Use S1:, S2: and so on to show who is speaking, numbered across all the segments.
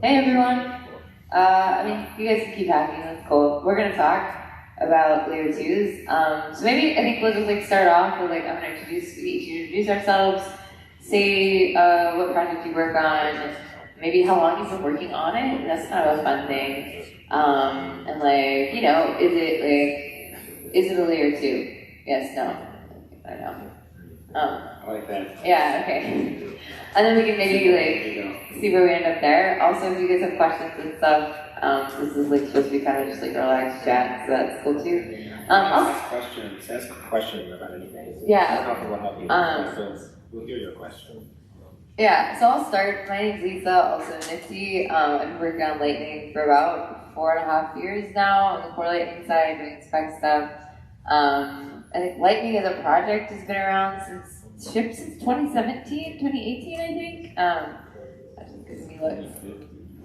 S1: Hey everyone. You guys can keep hacking, that's cool. We're gonna talk about Layer-2s. So maybe I think we'll just start off with I'm gonna introduce ourselves, say what project you work on, and maybe how long you've been working on it. That's kind of a fun thing. Is it a Layer-2? Yes, no. I know.
S2: I like that.
S1: Yeah, okay. And then we can maybe see where we end up there. Also, if you guys have questions and stuff, this is supposed to be kind of just a relaxed chat, so that's cool too.
S2: Ask a question about anything.
S1: Yeah.
S2: I don't know if it will help you. We'll hear your question.
S1: Yeah, so I'll start. My name's Lisa, also Nifty. I've been working on Lightning for about 4.5 years now on the core Lightning side, doing spec stuff. I think Lightning as a project has been around since 2017, 2018, I think. Because me look.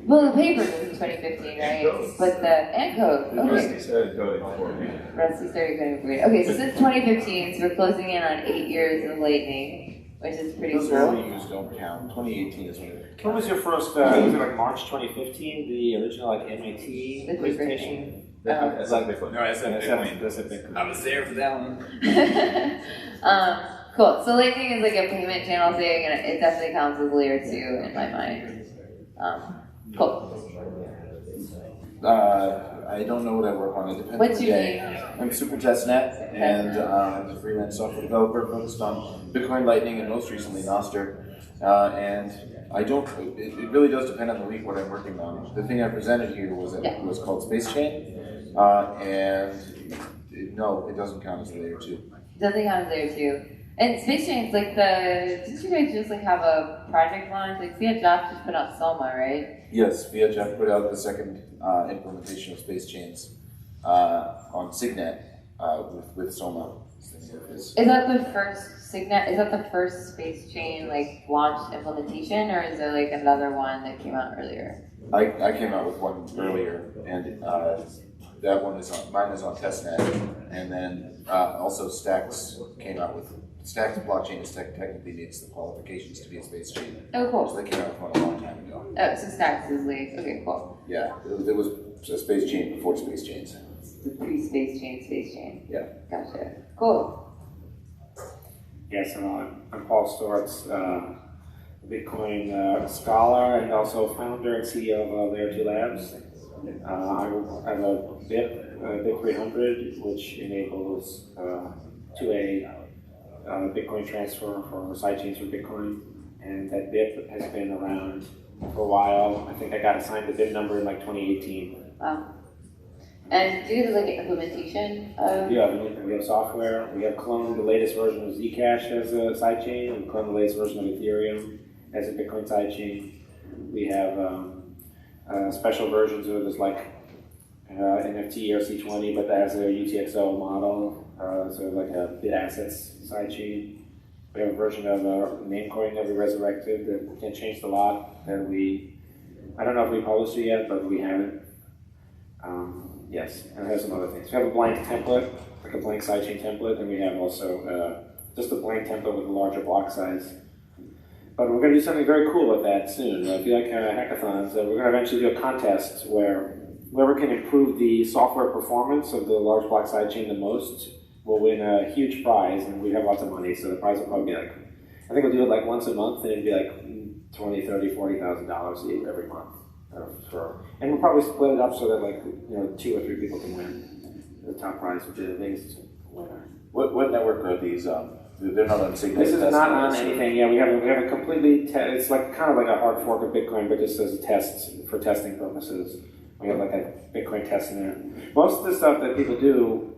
S1: Well, the paper was in 2015, right? But and code. Okay.
S3: Rusty started coding before me.
S1: Rusty started coding before me. Okay, so since 2015, so we're closing in on 8 years of Lightning, which is pretty cool.
S3: Those early years don't count. 2018 is when it
S2: When was your first, was it March 2015, the original MIT
S1: The
S2: presentation?
S3: That's like Bitcoin.
S4: No, I said Bitcoin.
S2: That's a Bitcoin.
S4: I was there for that one.
S1: Cool. So Lightning is a payment channel thing, and it definitely counts as Layer-2 in my mind. Cool.
S3: I don't know what I work on. It depends
S1: What's
S3: on the
S1: your
S3: day.
S1: name?
S3: I'm Super Testnet, and I'm a freelance software developer focused on Bitcoin, Lightning, and most recently Nostr. And I don't. It really does depend on the week what I'm working on. The thing I presented here was called Space Chain, no, it doesn't count as Layer-2.
S1: Doesn't count as Layer-2. And Space Chain's didn't you guys just have a project launch? Jeff just put out Soma, right?
S3: Yes, Jeff put out the second implementation of Space Chains on Signet with Soma.
S1: Is that the first Signet? Is that the first Space Chain launched implementation, or is there another one that came out earlier?
S3: I came out with one earlier, and that one mine is on Testnet, and then also Stacks came out with Stacks blockchain is technically meets the qualifications to be a space chain.
S1: Oh, cool.
S3: So they came out with one a long time ago.
S1: Oh, so Stacks is okay, cool.
S3: Yeah, there was a space chain before space chains.
S1: The pre-space chain.
S3: Yeah.
S1: Gotcha. Cool.
S2: Yes, I'm Paul Sztorc, Bitcoin scholar and also founder and CEO of Layer-2 Labs. I have a BIP 300, which enables 2A Bitcoin transfer for sidechains for Bitcoin, and that BIP has been around for a while. I think I got assigned the BIP number in 2018.
S1: Wow. And do you have implementation of?
S2: Yeah, we have software. We have cloned the latest version of Zcash as a sidechain, and cloned the latest version of Ethereum as a Bitcoin sidechain. We have special versions of this NFT ERC20, but that has a UTXO model, so a bit assets sidechain. We have a version of Namecoin that we resurrected that can change the lot that I don't know if we published it yet, but we haven't. Yes, and it has some other things. We have a blank template, a blank sidechain template, and we have also just a blank template with a larger block size. But we're going to do something very cool with that soon. If you like hackathons, we're going to eventually do a contest where whoever can improve the software performance of the large block sidechain the most will win a huge prize, and we have lots of money, so the prize will probably be I think we'll do it once a month, and it'd be $20,000, $30,000, $40,000 every month. And we'll probably split it up so that 2 or 3 people can win the top prize, which is the biggest winner.
S3: What network are these? They're not on Signet.
S2: This is not on anything. Yeah, we have a completely. It's kind of like a hard fork of Bitcoin, but just as a test for testing purposes. We have a Bitcoin testnet. Most of the stuff that people do,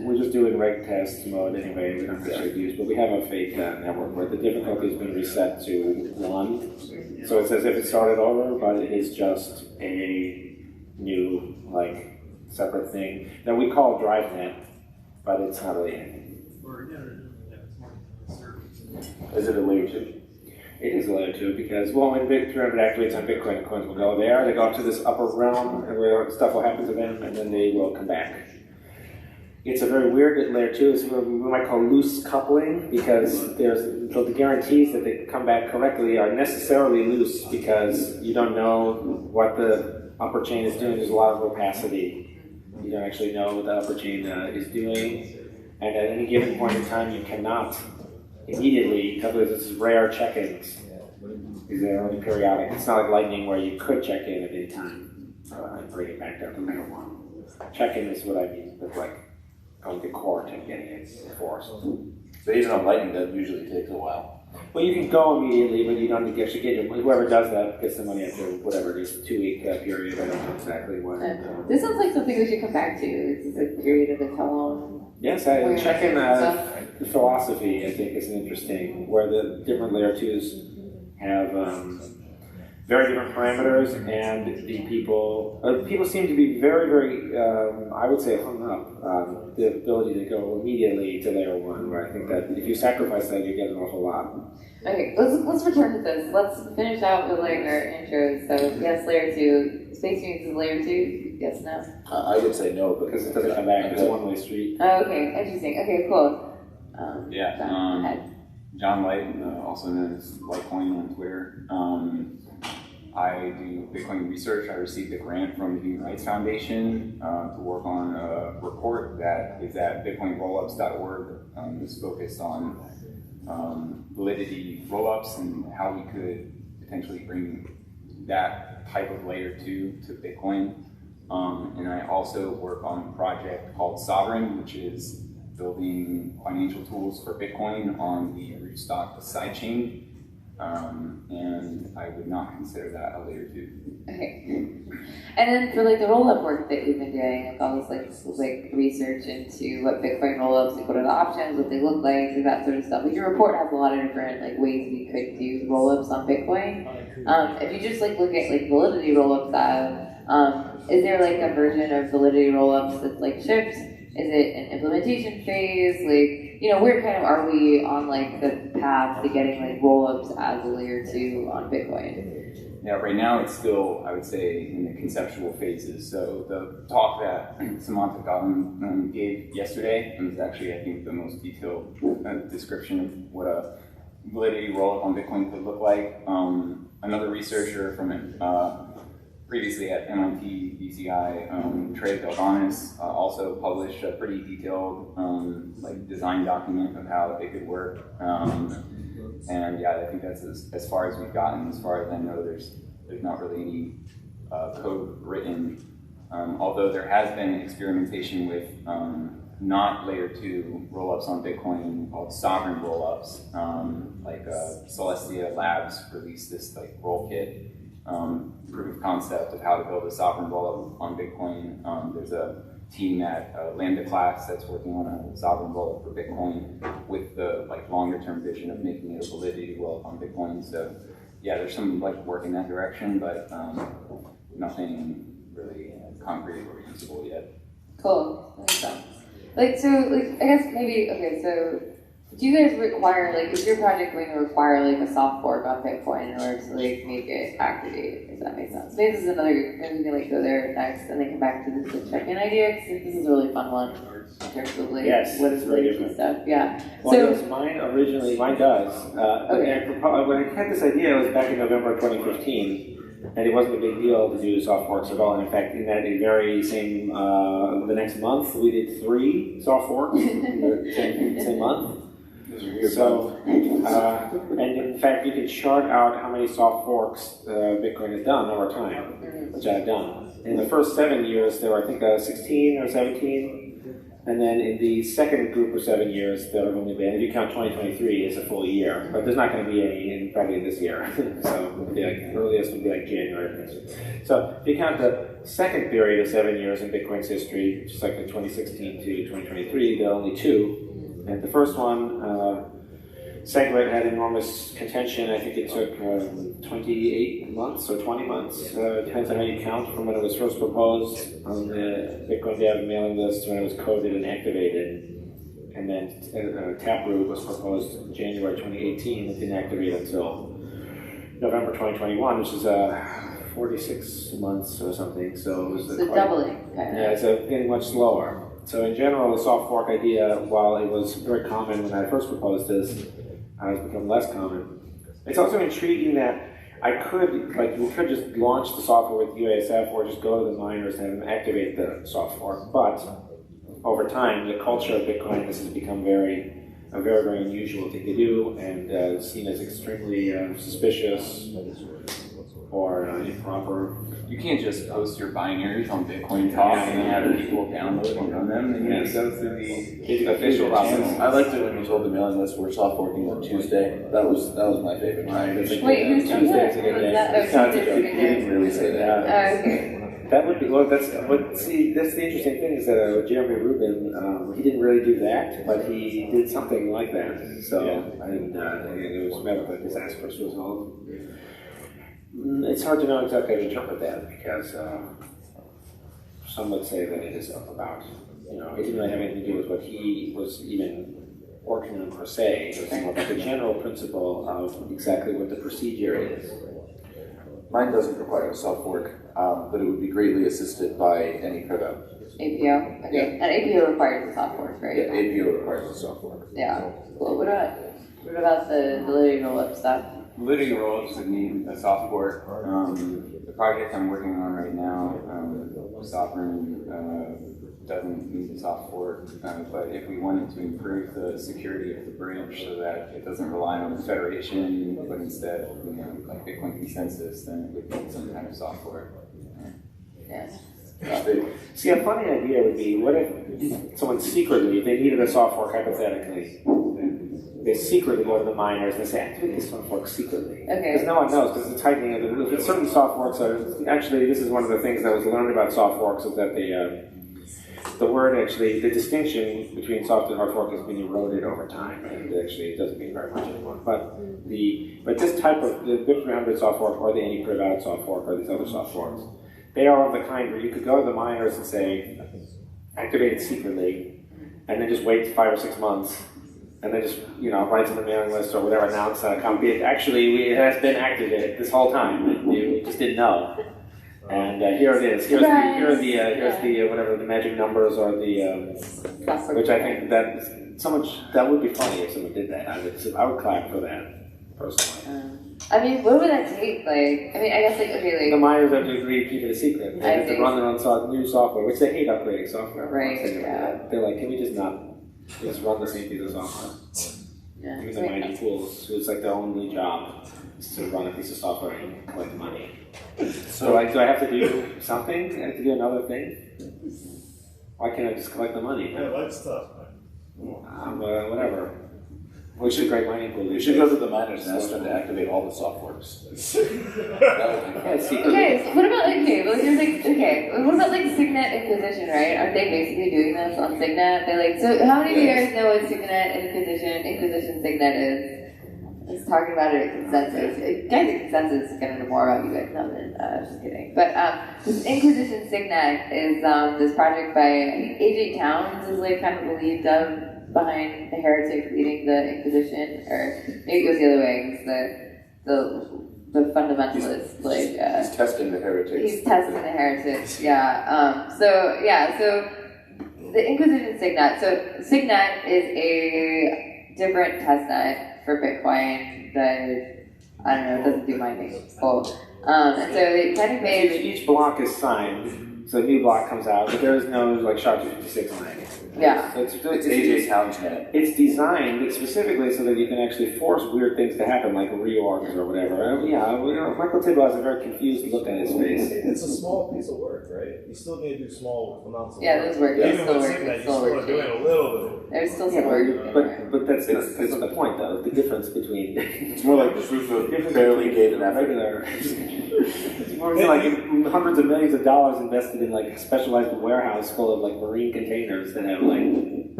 S2: we just do in reg test mode anyway. We don't actually use, but we have a fake network where the difficulty has been reset to 1. So it's as if it started over, but it is just a new separate thing that we call DriveNet, but it's not really anything.
S3: Is it a Layer-2?
S2: It is a Layer-2 because, when BIP 300 activates on Bitcoin, the coins will go there. They go up to this upper realm, and where stuff will happen to them, and then they will come back. it's a very weird layer 2. It's what we might call loose coupling, because the guarantees that they come back correctly are necessarily loose because you don't know what the upper chain is doing. There's a lot of opacity. You don't actually know what the upper chain is doing. And at any given point in time, you cannot immediately, because this is rare check-ins. These are only periodic. It's not like lightning where you could check in at any time and bring it back down to layer 1. Check-in is what I mean with like going to court and getting it enforced.
S3: So even on lightning, that usually takes a while.
S2: Well, you can go immediately, but you don't actually get your, whoever does that gets the money after whatever it is, 2-week period. I don't know exactly what.
S1: This sounds like something we should come back to. It's a period of how long.
S2: Yes, check-in philosophy, I think, is interesting, where the different layer 2s have very different parameters, and the people seem to be very, very, I would say, hung up on the ability to go immediately to layer 1, where I think that if you sacrifice that, you get an awful lot.
S1: Okay, let's return to this. Let's finish out with like our intros. So yes, layer 2. Space Unix is layer 2? Yes, no?
S3: I would say no,
S2: because it doesn't come back. It's a one-way street.
S1: Oh, okay, interesting. Okay, cool.
S4: John Light, also known as Litecoin on Twitter. I do Bitcoin research. I received a grant from the Human Rights Foundation to work on a report that is at bitcoinrollups.org. It's focused on validity rollups and how we could potentially bring that type of layer 2 to Bitcoin. And I also work on a project called Sovyrn, which is building financial tools for Bitcoin on the rootstock sidechain. And I would not consider that a layer 2.
S1: Okay. And then for like the roll-up work that you've been doing, like all this like research into what Bitcoin roll-ups, like what are the options, what they look like, that sort of stuff. Like your report has a lot of different like ways we could do roll-ups on Bitcoin. If you just like look at like validity roll-up style, is there like a version of validity roll-ups that's like shipped? Is it an implementation phase? Like, you know, where kind of are we on like the path to getting like roll-ups as a layer 2 on Bitcoin?
S4: Yeah, right now it's still, I would say, in the conceptual phases. So the talk that Samantha Gotham gave yesterday was actually, I think, the most detailed description of what a validity rollup on Bitcoin could look like. Another researcher from previously at MIT BCI, Trey Galvanis, also published a pretty detailed like design document of how it could work. And yeah, I think that's as far as we've gotten. As far as I know, there's not really any code written. Although there has been experimentation with not layer 2 rollups on Bitcoin called Sovyrn rollups. Like Celestia Labs released this like roll kit. Proof of concept of how to build a Sovyrn rollup on Bitcoin. There's a team at Lambda class that's working on a Sovyrn rollup for Bitcoin with the like longer term vision of making it a validity rollup on Bitcoin. So yeah, there's some like work in that direction, but nothing really concrete or usable yet.
S1: Cool. That makes sense. Like so, like I guess maybe okay. So do you guys require like is your project going to require like a soft fork on Bitcoin in order to like make it activate? If that makes sense. Maybe this is another. Maybe we can like go there next and then come back to this check-in idea because this is a really fun one in terms of like what is really key stuff. Yeah.
S2: Well, so yes, mine does.
S1: Okay.
S2: And when I had this idea, it was back in November 2015. And it wasn't a big deal to do soft forks at all. And in fact, in that very same, the next month, we did 3 soft forks in the same month. So, and in fact, you can chart out how many soft forks Bitcoin has done over time, which I've done. In the first 7 years, there were, I think, 16 or 17. And then in the second group of 7 years, there have only been, if you count 2023 as a full year, but there's not going to be any probably this year. So it would be like, earliest would be like January. So if you count the second period of 7 years in Bitcoin's history, which is like the 2016 to 2023, there are only 2. And the first one, SegWit had enormous contention. I think it took 28 months or 20 months. Depends on how you count from when it was first proposed on the Bitcoin Dev mailing list when it was coded and activated. And then Taproot was proposed in January 2018. It didn't activate until November 2021, which is 46 months or something. So it was
S1: doubling.
S2: Yeah, it's getting much slower. So in general, the soft fork idea, while it was very common when I first proposed this, has become less common. It's also intriguing that we could just launch the software with UASF or just go to the miners and activate the soft fork. But over time, the culture of Bitcoin, this has become a very, very unusual thing to do and seen as extremely suspicious or improper.
S4: You can't just post your binaries on Bitcoin Talk and then have people download and run them. And you have to go through the official process.
S3: I liked it when you told the mailing list we're soft forking on Tuesday. That was my favorite time.
S1: Wait, who's Tuesday?
S3: He didn't really say that.
S1: Oh, okay.
S2: That would be, well, that's the interesting thing is that Jeremy Rubin, he didn't really do that, but he did something like that. So, and it was met with a disastrous result. It's hard to know exactly how to interpret that because some would say that it is about, it didn't really have anything to do with what he was even working on per se. It was more about the general principle of exactly what the procedure is.
S3: Mine doesn't require a soft fork, but it would be greatly assisted by any crypto.
S1: APO? Okay. And APO requires a soft fork, right?
S3: Yeah, APO requires a soft fork.
S1: Yeah. Well, what about the validity roll-up stuff?
S4: Validity rollups would need a soft fork. The project I'm working on right now, Sovyrn, doesn't need a soft fork, but if we wanted to improve the security of the bridge so that it doesn't rely on the federation, but instead, like Bitcoin consensus, then it would need some kind of soft fork.
S1: Yes.
S2: See, a funny idea would be, what if someone secretly, if they needed a soft fork hypothetically, they secretly go to the miners and they say, activate this soft fork secretly.
S1: Okay.
S2: Because no one knows, because it's tightening of the roof. It's certain soft forks are, actually, this is one of the things that was learned about soft forks, is that the word actually, the distinction between soft and hard fork has been eroded over time, and actually it doesn't mean very much anymore. But this type of, the Bitcoin 100 soft fork, or the any-privat soft fork, or these other soft forks, they are of the kind where you could go to the miners and say, activate it secretly, and then just wait 5 or 6 months, and then just, write to the mailing list or whatever, announce that it has been activated this whole time, and you just didn't know. And here it is. Here's the whatever the magic numbers or the which I think that would be funny if someone did that. I would clap for that personally.
S1: What would that take? I guess
S2: the miners have to agree to keep it a secret. They have to run their own new software, which they hate upgrading software.
S1: Right. Yeah.
S2: They're like, can we just not just run the same piece of software?
S1: Yeah.
S2: Even the mining pools, who it's like their only job is to run a piece of software and collect money. So do I have to do something? I have to do another thing? Why can't I just collect the money?
S5: Yeah, life's tough, man.
S2: Whatever. We should create mining pool.
S3: You should go to the miners and ask them to activate all the soft forks. That would be fun.
S1: Okay, so what about what about Signet Inquisition, right? Aren't they basically doing this on Signet? So how many of you guys know what Signet Inquisition Signet is? I was talking about it at Consensus. Guys at Consensus is going to know more about you guys know than, just kidding. But this Inquisition Signet is this project by, I think AJ Towns is kind of the lead behind the heretic leading the Inquisition, or maybe it goes the other way, the fundamentalist,
S3: he's testing the heretics.
S1: He's testing the heretics, yeah. So the Inquisition Signet. So Signet is a different testnet for Bitcoin that, I don't know, doesn't do mining. Cool. And so they kind of made...
S2: Each block is signed, so a new block comes out, but there is no SHA-256 on it.
S1: Yeah.
S2: So it's
S3: AJ Towns net.
S2: It's designed specifically so that you can actually force weird things to happen, like reorgs or whatever. Michael Tibble has a very confused look on his face.
S5: It's a small piece of work, right? You still need to do small amounts of work.
S1: Yeah, those work.
S5: Even with Signet, you still are doing a little bit.
S1: There's still some work.
S2: But that's not the point, though. The difference between...
S3: It's more like proof of barely gave an effort.
S2: Regular... It's more like hundreds of millions of dollars invested in a specialized warehouse full of marine containers that have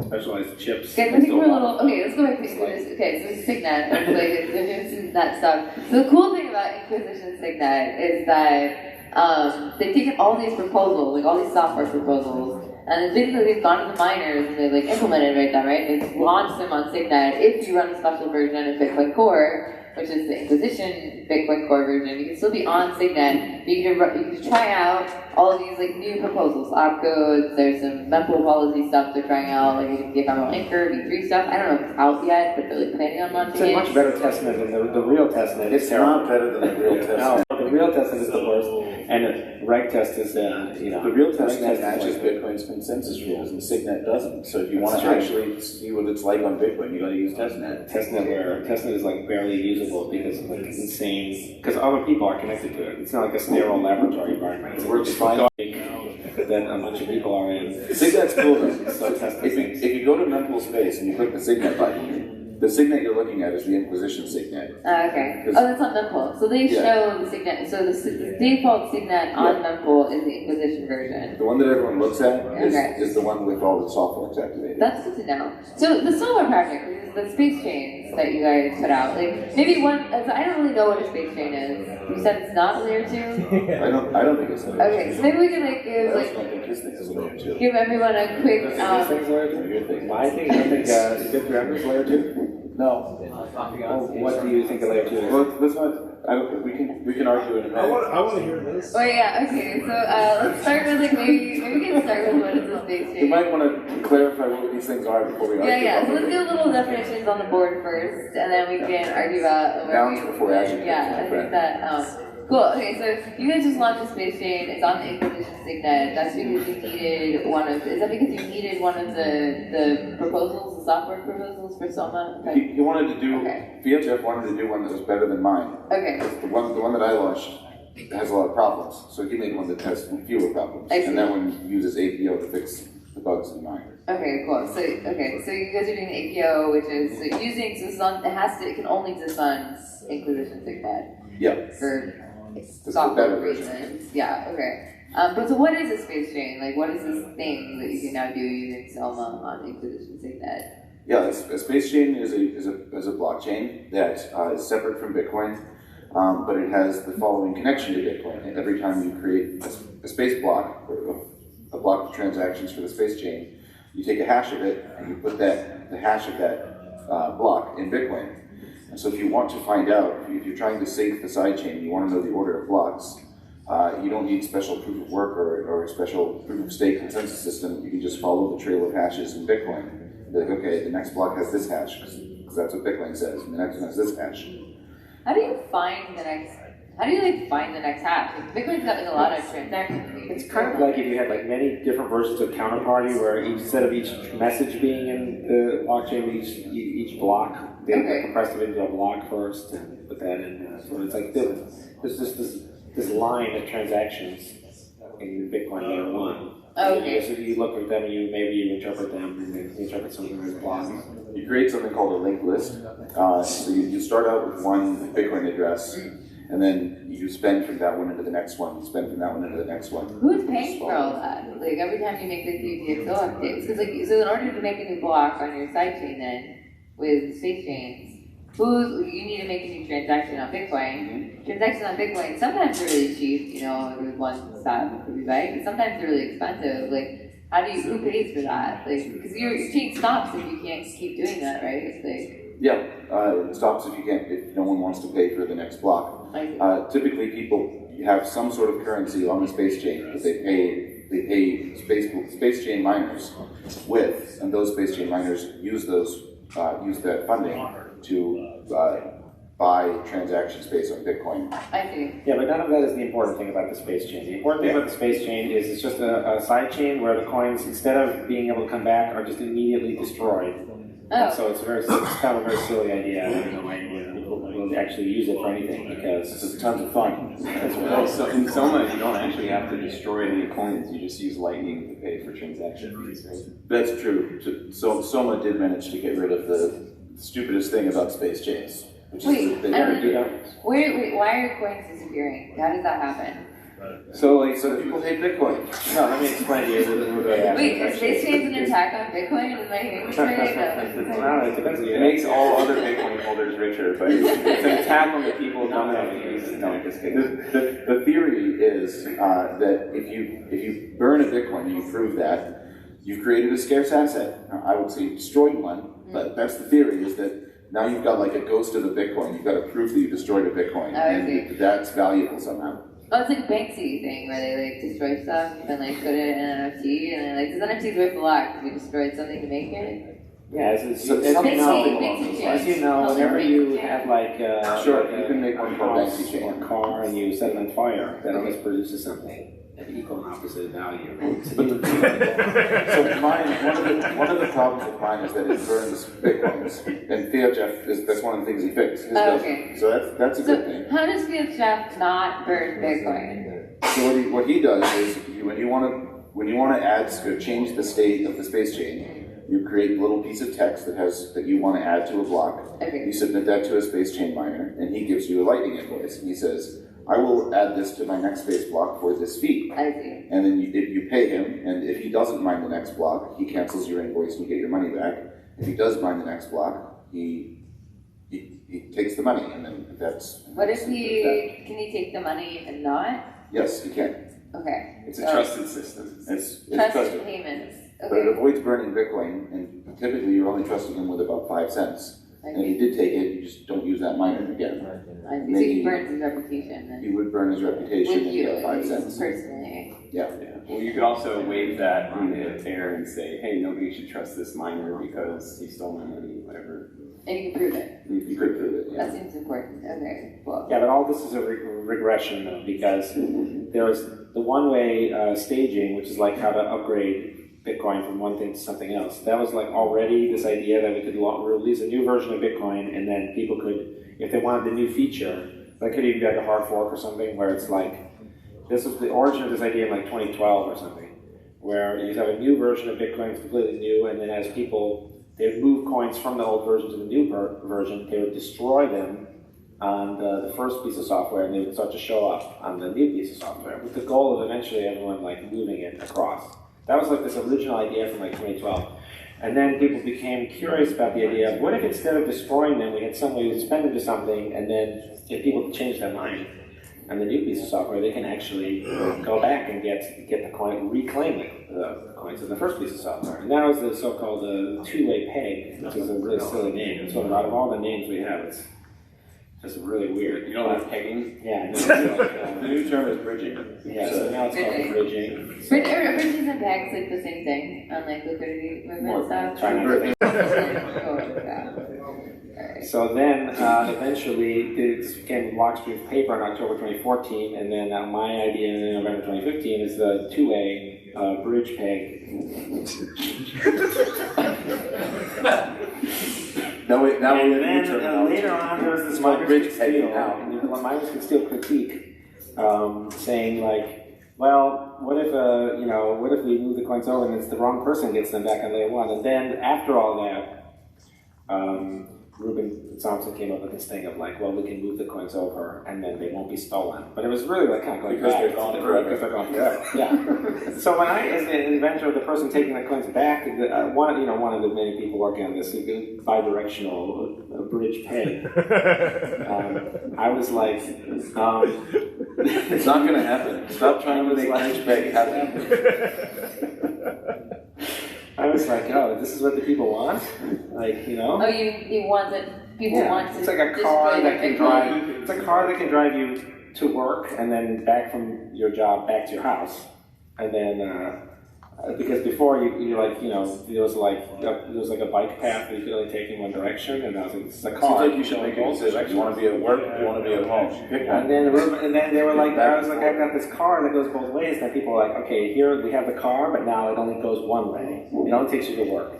S2: specialized chips.
S1: Okay, let's go back to Inquisition. Okay, so Signet, this is that stuff. So the cool thing about Inquisition Signet is that they've taken all these proposals, all these software proposals, and basically they've gone to the miners and they implemented them, right? They've launched them on Signet if you run a special version of Bitcoin Core. which is the Inquisition Bitcoin Core version. You can still be on Signet, but you can try out all of these like new proposals, opcodes. There's some mempool policy stuff they're trying out, like DFML Anchor, V3 stuff. I don't know if it's out yet, but they're like planning on launching it.
S2: It's a much better testnet than the real testnet.
S3: It's not better than the real testnet.
S2: No, the real testnet is the worst, and the reg test is,
S3: The real testnet matches Bitcoin's consensus rules, and Signet doesn't. So if you want to actually see what it's like on Bitcoin, you got to use testnet.
S2: Testnet is like barely usable because of like insane, because other people are connected to it. It's not like a sterile laboratory environment.
S3: It works fine.
S2: That a bunch of people are in.
S3: Signet's cool though.
S2: So
S3: If you go to mempool space and you click the Signet button, the Signet you're looking at is the Inquisition Signet.
S1: Okay. Oh, that's on mempool. So they show the Signet. So the default Signet on mempool is the Inquisition version.
S3: The one that everyone looks at is the one with all the software activated.
S1: That's good to know. So the Solar project, the space chains that you guys put out, like maybe one. So I don't really know what a space chain is. You said it's not Layer-2.
S3: I don't think it's Layer-2.
S1: Okay, so maybe we can like give
S3: I don't think this thing is Layer-2.
S1: give everyone a quick.
S2: My thing, I think Bit300 is Layer-2.
S3: No.
S2: Well, what do you think of Layer-2 is?
S3: Well, let's not. We can argue in a minute.
S5: I want to hear this.
S1: Oh yeah, okay. So let's start with like maybe we can start with what is a space
S3: You
S1: chain.
S3: might want to clarify what these things are before we argue.
S1: Yeah. So
S3: about
S1: let's
S3: them.
S1: do little definitions on the board first, and then we can argue about.
S3: Balance before action.
S1: Yeah, I think that. Cool. Okay, so you guys just launched a space chain. It's on the Inquisition Signet. That's because you needed one of. Is that because you needed one of the proposals, the software proposals for Soma? Okay.
S3: He wanted to do.
S1: Okay.
S3: VHF wanted to do one that was better than mine.
S1: Okay.
S3: The one that I launched has a lot of problems, so he made one that has fewer problems,
S1: I see.
S3: and that one uses APO to fix the bugs in mine.
S1: Okay, cool. So you guys are doing the APO, which is so using so it's on, it can only exist on Inquisition Signet.
S3: Yeah.
S1: For
S3: the
S1: software
S3: better version.
S1: reasons. Yeah. Okay. But so what is a space chain? Like, what is this thing that you can now do using Selma on Inquisition Signet?
S3: Yeah, a space chain is a blockchain that is separate from Bitcoin, but it has the following connection to Bitcoin. And every time you create a space block, or a block of transactions for the space chain, you take a hash of it and you put the hash of that block in Bitcoin. And so if you want to find out, if you're trying to sync the sidechain, you want to know the order of blocks, you don't need special proof of work or a special proof of stake consensus system. You can just follow the trail of hashes in Bitcoin. Be like, okay, the next block has this hash, because that's what Bitcoin says, and the next one has this hash.
S1: How do you find the next? How do you find the next hash? Like, Bitcoin's got a lot of transactions.
S2: It's kind of like if you had many different versions of counterparty, where instead of each message being in the blockchain, each block, they compress it into a block first and put that in. So it's like there's just this line of transactions in Bitcoin Layer 1.
S1: Okay.
S2: So you look at them and maybe you interpret them and then you interpret something as blocks.
S3: You create something called a linked list. So you start out with one Bitcoin address, and then you spend from that one into the next one, you spend from that one into the next one.
S1: Who's paying for all that? Like every time you make the UTXO updates, because so in order to make a new block on your sidechain then with space chains, you need to make a new transaction on Bitcoin. Transactions on Bitcoin sometimes are really cheap, with one stop could be right, but sometimes they're really expensive. Like, who pays for that? Like, because your chain stops if you can't keep doing that, right? It's like
S3: it stops if no one wants to pay for the next block. Typically, people have some sort of currency on the space chain that they pay space chain miners with, and those space chain miners use that funding to buy transaction space on Bitcoin.
S1: I see.
S2: Yeah, but none of that is the important thing about the space chain. The important thing about the space chain is it's just a side chain where the coins, instead of being able to come back, are just immediately destroyed. And so it's kind of a very silly idea. I don't know why people will actually use it for anything, because
S3: It's just tons of fun.
S4: So in Soma, you don't actually have to destroy any coins. You just use Lightning to pay for transaction fees, right?
S3: That's true. So Soma did manage to get rid of the stupidest thing about space chains. Which
S1: Wait,
S3: is that
S1: why are coins disappearing? How does that happen?
S3: So people hate Bitcoin.
S2: no, let me explain to you.
S1: Wait, is space chains an attack on Bitcoin? Am I hearing this right?
S2: Well, it depends on
S4: It makes all other Bitcoin holders richer, but it's an attack on the people who don't have these. No, I'm just kidding.
S3: The theory is that if you burn a Bitcoin and you prove that, you've created a scarce asset. Now, I would say destroyed one, but that's the theory, is that now you've got like a ghost of a Bitcoin. You've got a proof that you destroyed a Bitcoin, and that's valuable somehow.
S1: Oh, it's like a Banksy thing where they like destroy stuff and like put it in an NFT and then like this NFT is worth a lot because we destroyed something to make it.
S2: Yeah,
S1: Makes
S2: as you know, whenever you have like
S3: sure, you can make one called
S2: house
S3: Banksy
S2: or a car and you set it on fire, that always produces something of equal and opposite value.
S3: But so mine, one of the problems with mine is that it burns Bitcoins, and Jeff, that's one of the things he fixed.
S1: Okay.
S3: So that's a good thing.
S1: How does Jeff not burn Bitcoin?
S3: So what he does is when you want to add change the state of the space chain, you create a little piece of text that you want to add to a block.
S1: Okay.
S3: You submit that to a space chain miner, and he gives you a Lightning invoice. He says, I will add this to my next space block for this fee.
S1: I see.
S3: And then you pay him, and if he doesn't mine the next block, he cancels your invoice and you get your money back. If he does mine the next block, he takes the money, and then that's...
S1: What if can he take the money and not?
S3: Yes, he can.
S1: Okay.
S4: It's a trusted system.
S3: It's
S1: trusted payments. Okay.
S3: But it avoids burning Bitcoin, and typically you're only trusting him with about 5 cents. And if he did take it, you just don't use that miner again.
S1: So he burns his reputation then.
S3: He would burn his reputation
S1: With you,
S3: and get 5 cents.
S1: personally.
S3: Yeah.
S4: Well, you could also waive that on the air and say, hey, nobody should trust this miner because he stole my money, whatever.
S1: And you can prove it.
S3: You could prove it, yeah.
S1: That seems important. Okay, cool.
S2: Yeah, but all this is a regression though, because there was the one-way staging, which is like how to upgrade Bitcoin from one thing to something else. That was like already this idea that we could release a new version of Bitcoin, and then people could, if they wanted the new feature, that could even be like a hard fork or something, where it's like, this was the origin of this idea in like 2012 or something, where you have a new version of Bitcoin, it's completely new, and then as people, they would move coins from the old version to the new version, they would destroy them on the first piece of software, and they would start to show up on the new piece of software, with the goal of eventually everyone like moving it across. That was like this original idea from like 2012. And then people became curious about the idea of what if instead of destroying them, we had some way to spend them to something, and then if people change their mind on the new piece of software, they can actually go back and get the coin, reclaim the coins of the first piece of software. And that was the so-called two-way peg, which is a really silly name. It's one out of all the names we have, it's just really weird.
S4: You don't like pegging?
S2: Yeah, no,
S3: The new term is bridging.
S2: yeah, so now it's called bridging.
S1: Bridges and pegs like the same thing on like liquidity movement stuff.
S2: Trying to
S1: Alright.
S2: So then, eventually, this became Blockstream's paper in October 2014, and then my idea in November 2015 is the two-way bridge peg.
S3: Now we
S2: And then later on, there was this
S3: bridge pegging now.
S2: Miners could still critique, saying like, well, what if what if we move the coins over and it's the wrong person gets them back on layer one? And then after all that, Ruben Thompson came up with this thing of like, well, we can move the coins over and then they won't be stolen. But it was really like kind of going
S3: Because
S2: back.
S3: they're gone forever.
S2: Because they're gone forever. Yeah. So when I, as the inventor, the person taking the coins back, one of the many people working on this, bi-directional bridge peg. I was like,
S3: It's not going to happen. Stop trying to make bridge peg happen.
S2: I was like, oh, this is what the people want? Like,
S1: Oh, you want it? People want to.
S2: It's like a car that can drive. It's a car that can drive you to work and then back from your job back to your house, and then because before there was like a bike path that you could only take in one direction, and I was like, this is a car.
S3: Seems like you should make a decision. You want to be at work, you want to be at home. Pick one.
S2: And then they were like, I was like, I've got this car that goes both ways. And people were like, okay, here we have the car, but now it only goes one way. It only takes you to work.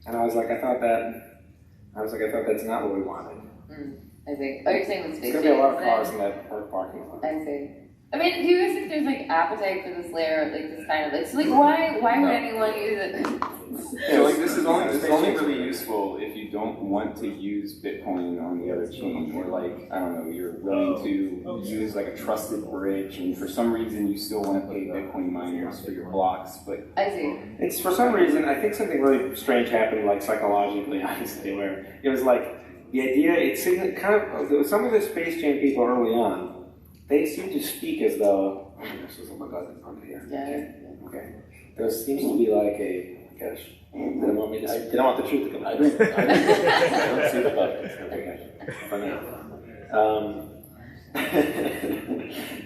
S2: And I was like, I thought that's not what we wanted.
S1: I think. Oh, you're saying with space
S2: There's gonna be a lot of cars in that parking lot.
S1: I see. I mean, do you guys think there's like appetite for this layer, like this kind of like? So like, why would anyone use it?
S4: So like this is only really useful if you don't want to use Bitcoin on the other chain, or like I don't know, you're willing to use like a trusted bridge, and for some reason you still want to pay Bitcoin miners for your blocks. But
S1: I see.
S2: It's for some reason I think something really strange happened, like psychologically, honestly, where it was like the idea. It's kind of some of the space chain people early on. They seem to speak as though, oh my God, in front of here.
S1: Yeah.
S2: Okay. There seems to be like a Gosh. They don't want me to. They don't want the truth to come out.
S3: I don't see the button.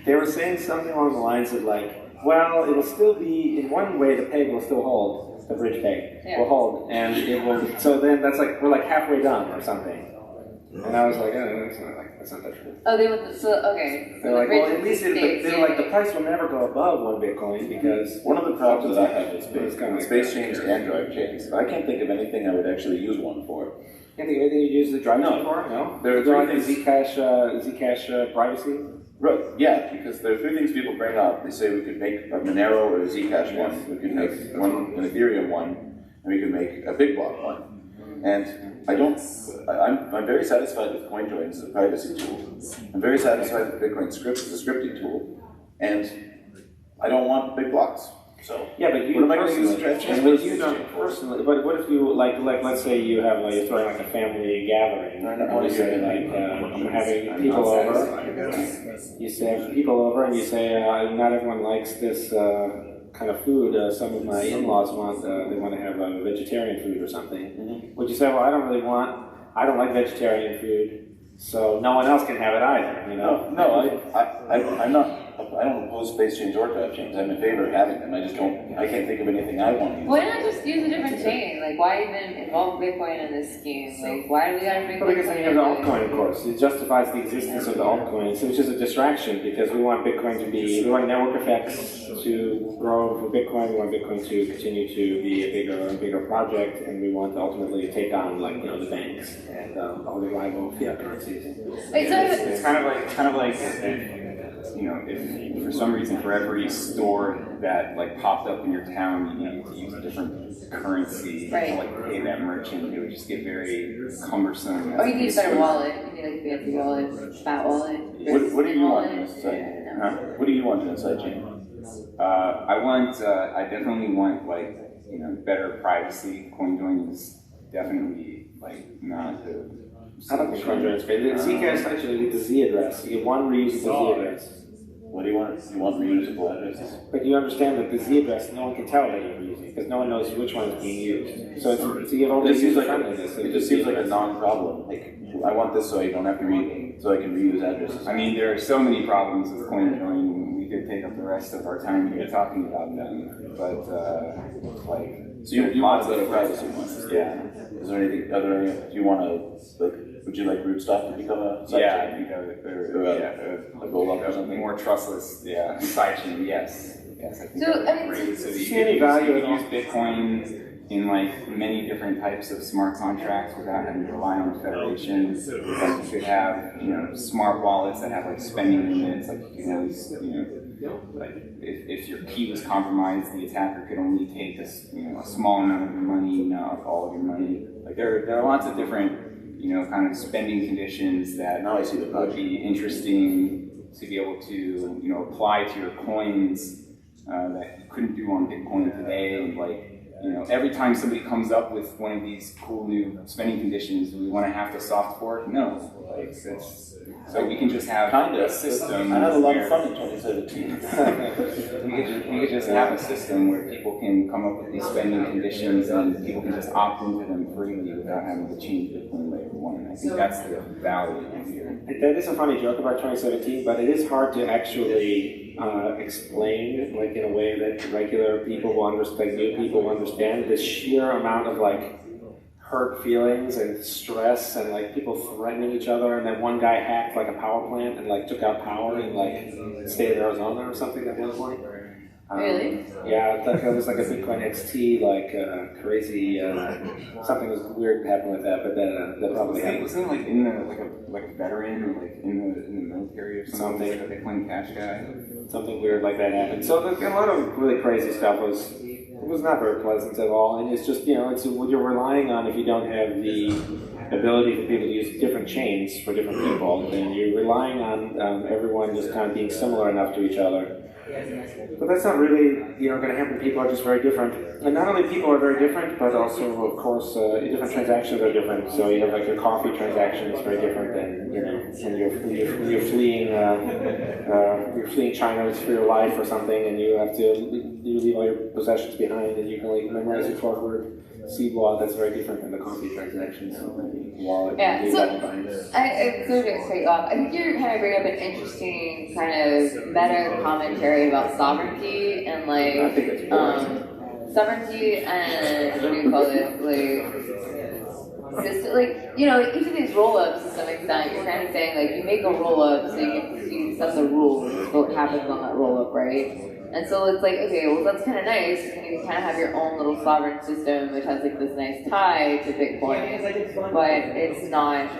S2: They were saying something along the lines of like, well, it'll still be, in one way, the peg will still hold, the bridge peg will hold, and it will, so then that's like, we're like halfway done or something. And I was like, oh, that's not that true.
S1: Oh, they want the, so, okay.
S2: They're like, well, at least they're like, the price will never go above 1 Bitcoin because
S3: one of the problems that I have with space chains and drive chains, I can't think of anything I would actually use one for.
S2: Can't think of anything you use the drive chain for? No?
S3: There are
S2: like
S3: three things.
S2: Zcash privacy?
S3: Right, yeah, because there are three things people bring up. They say we could make a Monero or a Zcash one, we could make one, an Ethereum one, and we could make a big block one. And I'm very satisfied with CoinJoin as a privacy tool. I'm very satisfied with Bitcoin Script as a scripting tool. And I don't want big blocks. So
S2: yeah, but you
S3: what am I going to use
S2: personally? But what if you like let's say you have you're throwing like a family gathering. You say like I'm having people over. You say people over, and you say not everyone likes this kind of food. Some of my in-laws want they want to have vegetarian food or something. Mm-hmm. Would you say, well, I don't like vegetarian food, so no one else can have it either? You know?
S3: No, I'm not. I don't oppose space chains or drive chains. I'm in favor of having them. I can't think of anything I want to use.
S1: Why not just use a different chain? Like, why even involve Bitcoin in this scheme? Like, why do we gotta make
S2: Bitcoin? Because then you have the altcoin, of course. It justifies the existence of the altcoin. So it's just a distraction because we want Bitcoin to be, we want network effects to grow for Bitcoin. We want Bitcoin to continue to be a bigger project, and we want to ultimately take on, like, the banks and all the rival fiat currencies.
S1: Wait, so
S4: it's kind of like if for some reason for every store that like popped up in your town you needed to use a different currency to like pay that merchant, it would just get very cumbersome.
S1: Or you need a better wallet. You need like a fancy wallet, fat wallet.
S3: What do you want in a side chain? What do you want in a side chain?
S4: I definitely want like better privacy. CoinJoin is definitely like not the.
S2: I don't think CoinJoin is great. Zcash actually needs the Z address. You get one reusable Z address.
S3: What do you want? You want reusable addresses?
S2: But you understand that the Z address, no one can tell that you're using because no one knows which one is being used. So you have only
S3: it just seems like a non-problem. Like I want this so I don't have to so I can reuse addresses.
S4: I mean, there are so many problems with CoinJoin. We could take up the rest of our time here talking about them. But
S3: so you want a better privacy one?
S4: Yeah.
S3: Is there anything? Do you want to like? Would you like Rootstock to become a side chain?
S4: I think a roll-up or something more trustless. Yeah, side chain. Yes. I think
S1: so. I mean,
S4: great. So you could use Bitcoin in like many different types of smart contracts without having to rely on federations. Like you could have smart wallets that have like spending limits. Like you can always like if your key was compromised, the attacker could only take a small amount of your money, not all of your money. Like there are lots of different kind of spending conditions that
S3: now I see the
S4: would be interesting to be able to apply to your coins that you couldn't do on Bitcoin today. And like every time somebody comes up with one of these cool new spending conditions, do we want to have to soft fork? No. Like so we can just have a system.
S3: I had a lot of fun in 2017.
S4: we could just have a system where people can come up with these spending conditions and people can just opt into them freely without having to change Bitcoin Layer 1. And I think that's the value here.
S2: That is a funny joke about 2017, but it is hard to actually explain, like in a way that regular people will understand, new people will understand the sheer amount of like hurt feelings and stress and like people threatening each other, and then one guy hacked like a power plant and like took out power in like the state of Arizona or something at one point.
S1: Really?
S2: Yeah, it was like a Bitcoin XT, like crazy. Something was weird happened with that, but that probably happened.
S4: Wasn't it like in the like a veteran or like in the military or something? Like a Bitcoin Cash guy.
S2: Something weird like that happened. So a lot of really crazy stuff was. It was not very pleasant at all, and it's just it's what you're relying on if you don't have the ability for people to use different chains for different people. Then you're relying on everyone just kind of being similar enough to each other. But that's not really, going to happen. People are just very different. And not only people are very different, but also, of course, different transactions are different. So you have like your coffee transaction is very different than, when you're fleeing China for your life or something, and you have to you leave all your possessions behind, and you can like memorize your 12-word C law. That's very different than the coffee transaction. Wallet.
S1: Yeah, so I sort of cut you off. I think you're kind of bringing up an interesting kind of meta commentary about sovereignty and like sovereignty and what do you call it, system, each of these roll-ups to some extent. You're kind of saying like you make a roll-up so you set the rules for what happens on that roll-up, right? And so it's like, okay, well that's kind of nice. You kind of have your own little sovereign system, which has like this nice tie to Bitcoin, but it's not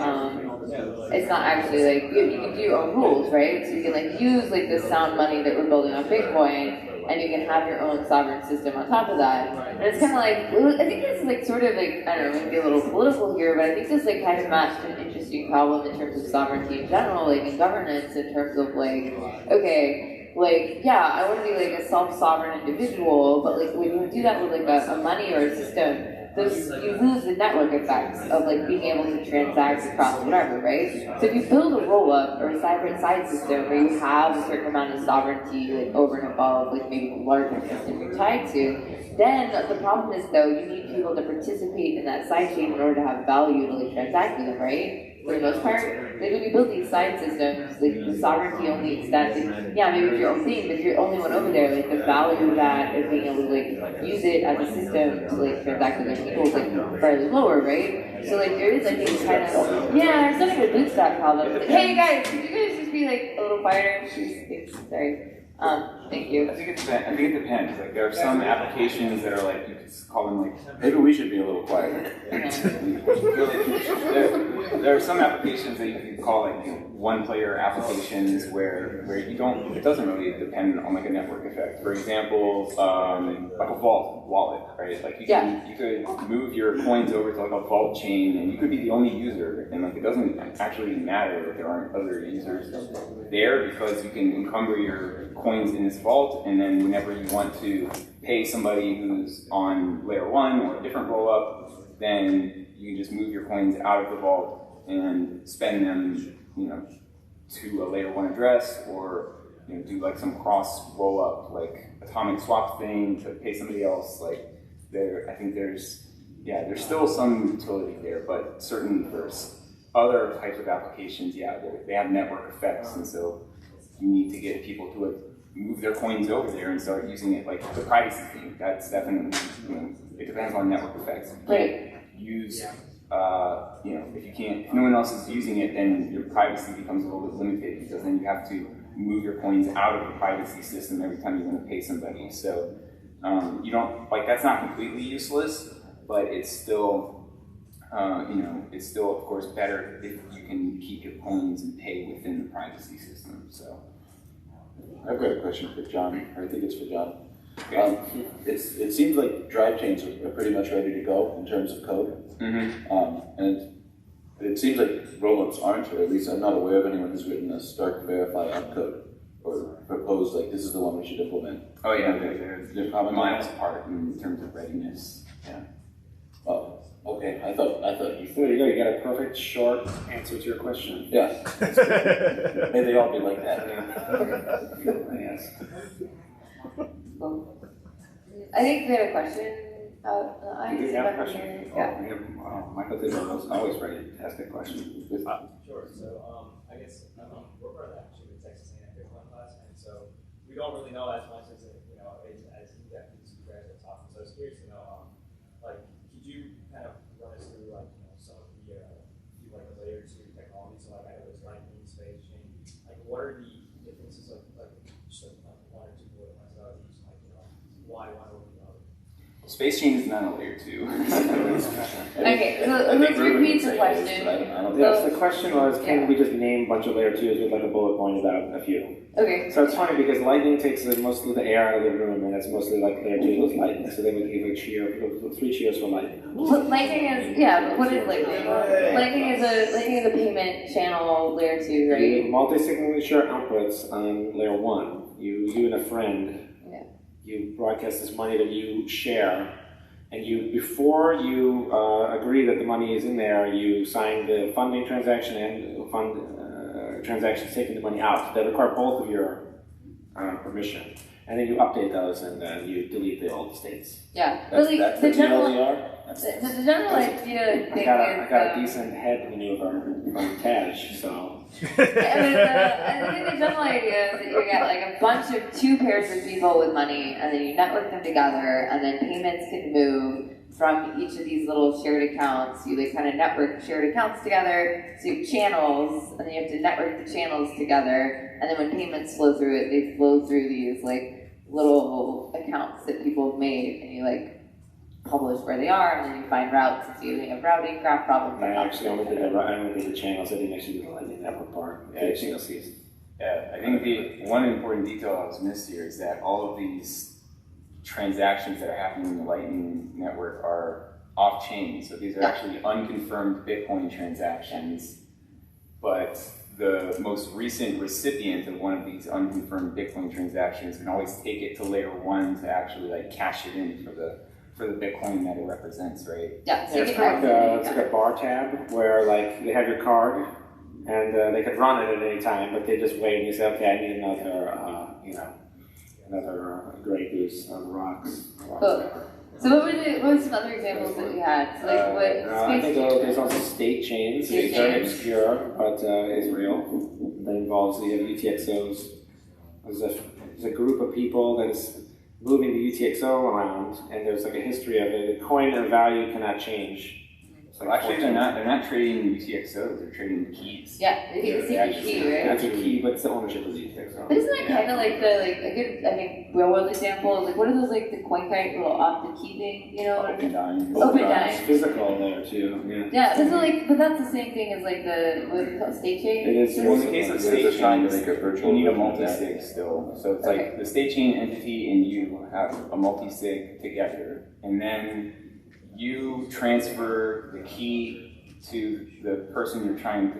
S1: actually like you can do your own rules, right? So you can like use like this sound money that we're building on Bitcoin, and you can have your own sovereign system on top of that. And it's kind of like, I think this is like sort of like, I don't know, maybe a little political here, but I think this like kind of matched an interesting problem in terms of sovereignty in general, like in governance, in terms of like, okay. Like, yeah, I want to be like a self-sovereign individual, but like when you do that with like a money or a system, you lose the network effects of like being able to transact across whatever, right? So if you build a roll-up or a side system where you have a certain amount of sovereignty like over and above like maybe the larger system you're tied to, then the problem is though you need people to participate in that sidechain in order to have value to like transact with them, right? For the most part, like when you build these side systems, like the sovereignty only extends. Like, yeah, maybe it's your own thing, but if you're the only one over there, like the value of that is being able to like use it as a system to like transact with other people is like fairly lower, right? So like there is, I think, kind of I'm starting to bootstrap problem. Like, hey guys, could you guys just be like a little quieter? Sorry. Thank you.
S4: I think it depends. Like there are some applications that are like you could call them like
S3: maybe we should be a little quieter.
S4: There are some applications that you could call like one-player applications where it doesn't really depend on like a network effect. For example, like a vault wallet, right? Like you could move your coins over to like a vault chain, and you could be the only user, and like it doesn't actually matter that there aren't other users there because you can encumber your coins in this vault, and then whenever you want to pay somebody who's on layer 1 or a different roll-up, then you can just move your coins out of the vault and spend them, to a layer 1 address, or do like some cross roll-up, like atomic swap thing to pay somebody else. Like I think there's still some utility there, but certainly there's other types of applications, they have network effects, and so you need to get people to move their coins over there and start using it, like the privacy thing. That's definitely, it depends on network effects. You can't use, if no one else is using it, then your privacy becomes a little bit limited because then you have to move your coins out of the privacy system every time you want to pay somebody. So you don't, that's not completely useless, but it's still, it's still, of course, better if you can keep your coins and pay within the privacy system. So,
S3: I've got a question for John, or I think it's for John. Okay. It seems like drive chains are pretty much ready to go in terms of code. Mm-hmm. And it seems like rollups aren't, or at least I'm not aware of anyone who's written a Stark verify code or proposed like this is the one we should implement.
S4: Oh yeah, they're miles apart in terms of readiness. Yeah.
S3: Oh. Okay, I thought you.
S2: There you go. You got a perfect short answer to your question.
S3: Yeah. May they all be like that.
S2: Yes.
S1: I think we had a question.
S2: You do have a question?
S1: Yeah.
S2: We have Michael Tidwell always ready to ask a question.
S6: Sure. So I guess we're part of actually the Texas A&M Bitcoin class, and so we don't really know as much as as in-depth as you guys are talking. So I was curious to know, could you kind of run us through some of the layer 2 technologies? So I know there's Lightning, Space Chain. What are the differences of just one or two bullet points about each? Why one over the other?
S4: Space chain is not a layer 2.
S1: Okay, so let's repeat the question.
S3: I don't
S2: Yes, the question was, can we just name a bunch of layer 2s with like a bullet point about a few?
S1: Okay.
S2: So it's funny because lightning takes most of the air out of the room, and it's mostly like layer 2 with lightning. So they would give a cheer, 3 cheers for lightning.
S1: Well, lightning is, yeah, but what is lightning? Lightning is a payment channel layer 2, right?
S2: You multi-signature outputs on layer 1. You and a friend, you broadcast this money that you share, and before you agree that the money is in there, you sign the funding transaction and transactions taking the money out. That require both of your permission. And then you update those, and then you delete the old states.
S1: Yeah,
S3: That's
S1: the
S3: the
S1: general,
S3: TLDR?
S1: the general idea thing
S2: I got a decent head maneuver from Taj, so.
S1: I think the general idea is that you get like a bunch of 2 pairs of people with money, and then you network them together, and then payments can move from each of these little shared accounts. You like kind of network shared accounts together, so you have channels, and then you have to network the channels together, and then when payments flow through it, they flow through these like little accounts that people have made, and you like publish where they are, and then you find routes, and so you have routing graph problems.
S2: I actually only did the channels. I didn't actually do the lightning network part.
S4: Yeah,
S2: HCLCs.
S4: Yeah, I think the one important detail that was missed here is that all of these transactions that are happening in the Lightning Network are off-chain. So these are actually unconfirmed Bitcoin transactions, but the most recent recipient of one of these unconfirmed Bitcoin transactions can always take it to layer 1 to actually like cash it in for the Bitcoin that it represents, right?
S1: Yeah, so
S2: Yeah,
S1: you
S2: it's
S1: can
S2: like a bar tab where like they have your card, and they could run it at any time, but they just wait and you say, okay, I need another Grey Goose on the rocks.
S1: Cool. So what were some other examples that you had? So like what
S2: I think
S1: space
S2: there's also state chains.
S1: State
S2: It's very
S1: chains.
S2: obscure, but is real. That involves you have UTXOs. There's a group of people that is moving the UTXO around, and there's like a history of it. The coin and value cannot change. It's like
S4: Well, actually, they're
S2: 14.
S4: not trading UTXOs; they're trading keys.
S1: Yeah, they take the secret key, right?
S2: That's a key, but it's the ownership of the UTXO.
S1: But isn't that kind of like the like a good I think real world example? Like what are those like the coin kite little off the key thing? You know?
S4: Open dying.
S1: Open
S2: It's
S1: dying.
S2: physical there too. Yeah.
S1: Yeah, that's like, but that's the same thing as like the what is it called, state chain.
S2: It is.
S4: Well, in the case of
S3: They're
S4: state
S3: just trying to
S4: chains,
S3: make a virtual
S4: you need a
S3: version of that.
S4: multi-sig still. So it's like the state chain entity and you have a multi-sig together, and then you transfer the key to the person you're trying to,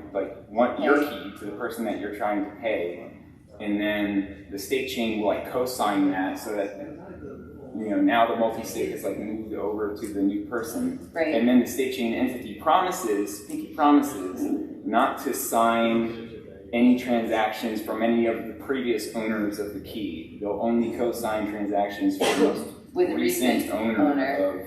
S4: want your key to the person that you're trying to pay, and then the state chain will like co-sign that so that now the multi-sig is like moved over to the new person,
S1: Right.
S4: and then the state chain entity pinky promises not to sign any transactions from any of the previous owners of the key. They'll only co-sign transactions from the most
S1: With the
S4: recent
S1: recent
S4: owner
S1: owner.
S4: of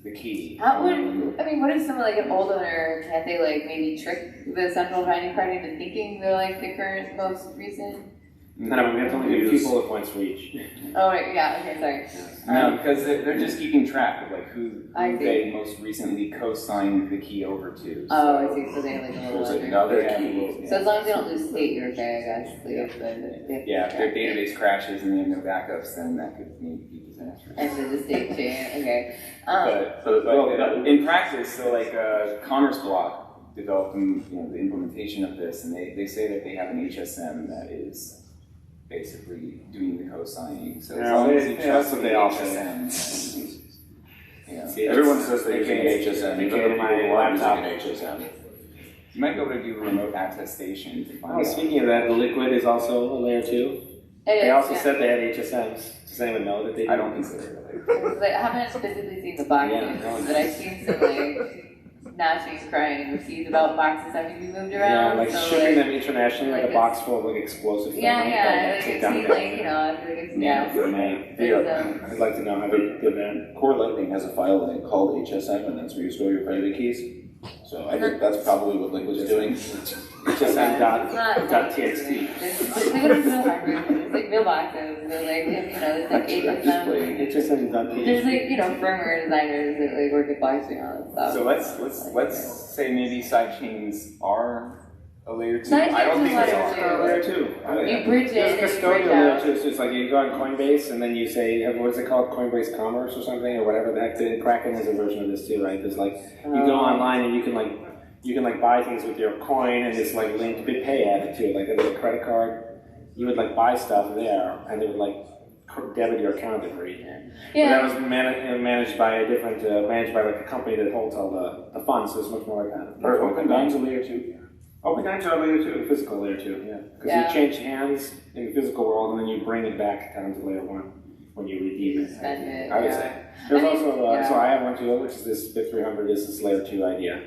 S4: the key.
S1: How would what if someone like an old owner can't they like maybe trick the central banking card into thinking they're like the current most recent?
S2: No, we have to only do a few bullet points for each.
S1: Oh right, yeah, okay, sorry.
S4: No, because they're just keeping track of like who
S1: I see.
S4: they most recently co-signed the key over to.
S1: Oh, I see. So they have like a little
S3: There's
S1: under.
S3: another
S4: Yeah.
S3: key.
S1: So as long as they don't lose state, you're okay, I guess. They have to
S4: Yeah, if their
S1: track
S4: database crashes and they have no backups, then that could maybe be disastrous.
S1: and the state chain. Okay.
S4: But in practice, so like Commerce Block developed the implementation of this, and they say that they have an HSM that is basically doing the co-signing. So as
S2: Yeah,
S4: long as
S2: they-
S4: you
S2: that's
S4: trust
S2: what
S4: the
S2: they all say.
S4: HSM,
S3: Everyone says they're using
S2: Okay.
S3: HSM, even
S2: Okay,
S3: though
S2: my
S3: people aren't using
S2: laptop.
S3: an HSM.
S4: you might be able to do remote attestation to find
S2: Oh,
S4: out.
S2: speaking of that, the Liquid is also a layer 2.
S1: It
S2: They
S1: is,
S2: also
S1: yeah.
S2: said they had HSMs. Does anyone know that they
S4: I don't consider it.
S1: Like, I haven't physically seen the boxes,
S2: Yeah, no.
S1: but I've seen some like gnashing, crying receipts about boxes having to be moved
S2: Yeah,
S1: around.
S2: like
S1: so,
S2: shipping
S1: like,
S2: them internationally, like
S1: like
S2: a box full of like explosive
S1: yeah,
S2: thermite,
S1: yeah. Like
S2: take
S1: I've
S2: down
S1: seen
S2: the-
S1: like I feel like it's yeah.
S2: thermite.
S1: There's,
S2: I'd like to know how they did that.
S3: Core Lightning has a file in it called HSM, and that's where you store your private keys. So I think that's probably what Liquid's doing.
S2: HSM.txt.
S1: There's no hardware. It's like real boxes. They're like there's like eight of them.
S2: HSM.txt.
S1: There's like firmware designers that like work at blockchain and all that stuff.
S4: So let's say maybe sidechains are a layer 2.
S1: Side
S4: I don't
S1: chain's
S4: think
S1: a
S4: it's
S1: layer
S2: Layer 2.
S1: You bridge
S2: There's
S1: it
S2: a
S1: and you bridge
S2: custodial layer
S1: out.
S2: 2. So it's like you go on Coinbase and then you say, what is it called? Coinbase Commerce or something, or whatever the heck. Kraken has a version of this too, right? There's like, you go online and you can buy things with your coin and it's like linked BitPay added to it. Like there's a credit card. You would like buy stuff there and they would like debit your account every year.
S1: Yeah.
S2: But that was managed by a different, managed by like a company that holds all the funds, so it's much more like that.
S3: Are open dimes a layer 2?
S2: Open dimes are layer 2, physical layer 2, yeah. Because you change hands in the physical world and then you bring it back down to layer 1 when you redeem it.
S1: Spend it,
S2: I would
S1: yeah.
S2: say. There's also,
S1: yeah.
S2: so I have one too, which is this BIP300, is this layer 2 idea.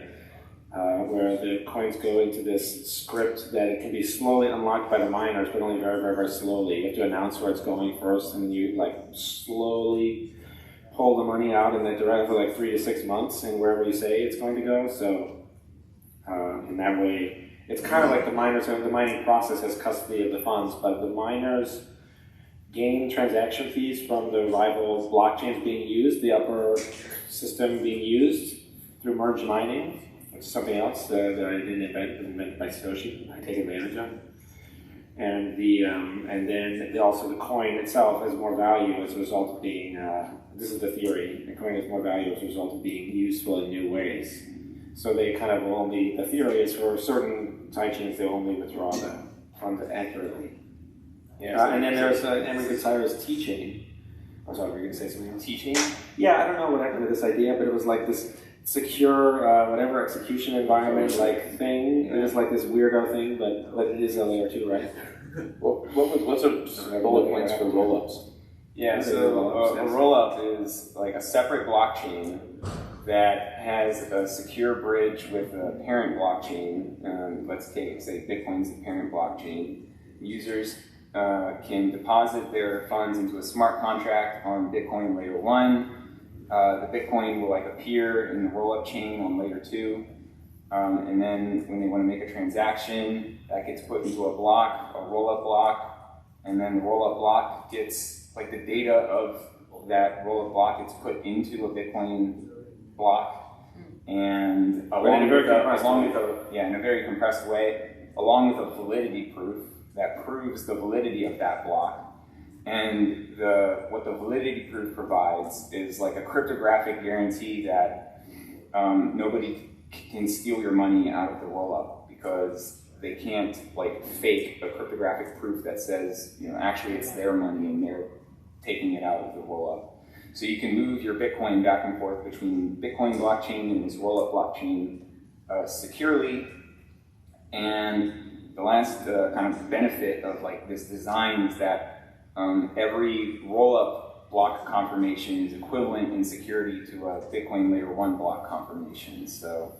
S2: Where the coins go into this script that it can be slowly unlocked by the miners, but only very, very, very slowly. You have to announce where it's going first, and then you like slowly pull the money out in that direction for like 3 to 6 months, and wherever you say it's going to go. So in that way, it's kind of like the miners. The mining process has custody of the funds, but the miners gain transaction fees from the rival blockchains being used, the upper system being used through merge mining. Which is something else that I didn't invent, it was invented by Satoshi. I take advantage of. And then also the coin itself has more value as a result of being. This is the theory. The coin has more value as a result of being useful in new ways. So they kind of only. The theory is for certain sidechains they only withdraw the funds accurately.
S4: Yeah.
S2: And then there's Emerson Cyrus T-chain. I'm sorry, were you going to say something else?
S4: T-chain?
S2: Yeah, I don't know what happened to this idea, but it was like this secure, whatever execution environment like thing. It is like this weirdo thing, but it is a layer 2, right?
S3: What's a bullet points for roll-ups?
S4: Yeah, so a roll-up is like a separate blockchain that has a secure bridge with a parent blockchain. Let's say Bitcoin's the parent blockchain. Users can deposit their funds into a smart contract on Bitcoin layer 1. The Bitcoin will like appear in the roll-up chain on layer 2. And then when they want to make a transaction, that gets put into a block, a roll-up block, and then the roll-up block gets, like the data of that roll-up block gets put into a Bitcoin block, and in a very compressed way, along with a validity proof that proves the validity of that block. And what the validity proof provides is like a cryptographic guarantee that nobody can steal your money out of the roll-up, because they can't like fake a cryptographic proof that says, actually it's their money and they're taking it out of the roll-up. So you can move your Bitcoin back and forth between Bitcoin blockchain and this roll-up blockchain securely. And the last kind of benefit of like this design is that every roll-up block confirmation is equivalent in security to a Bitcoin layer 1 block confirmation. So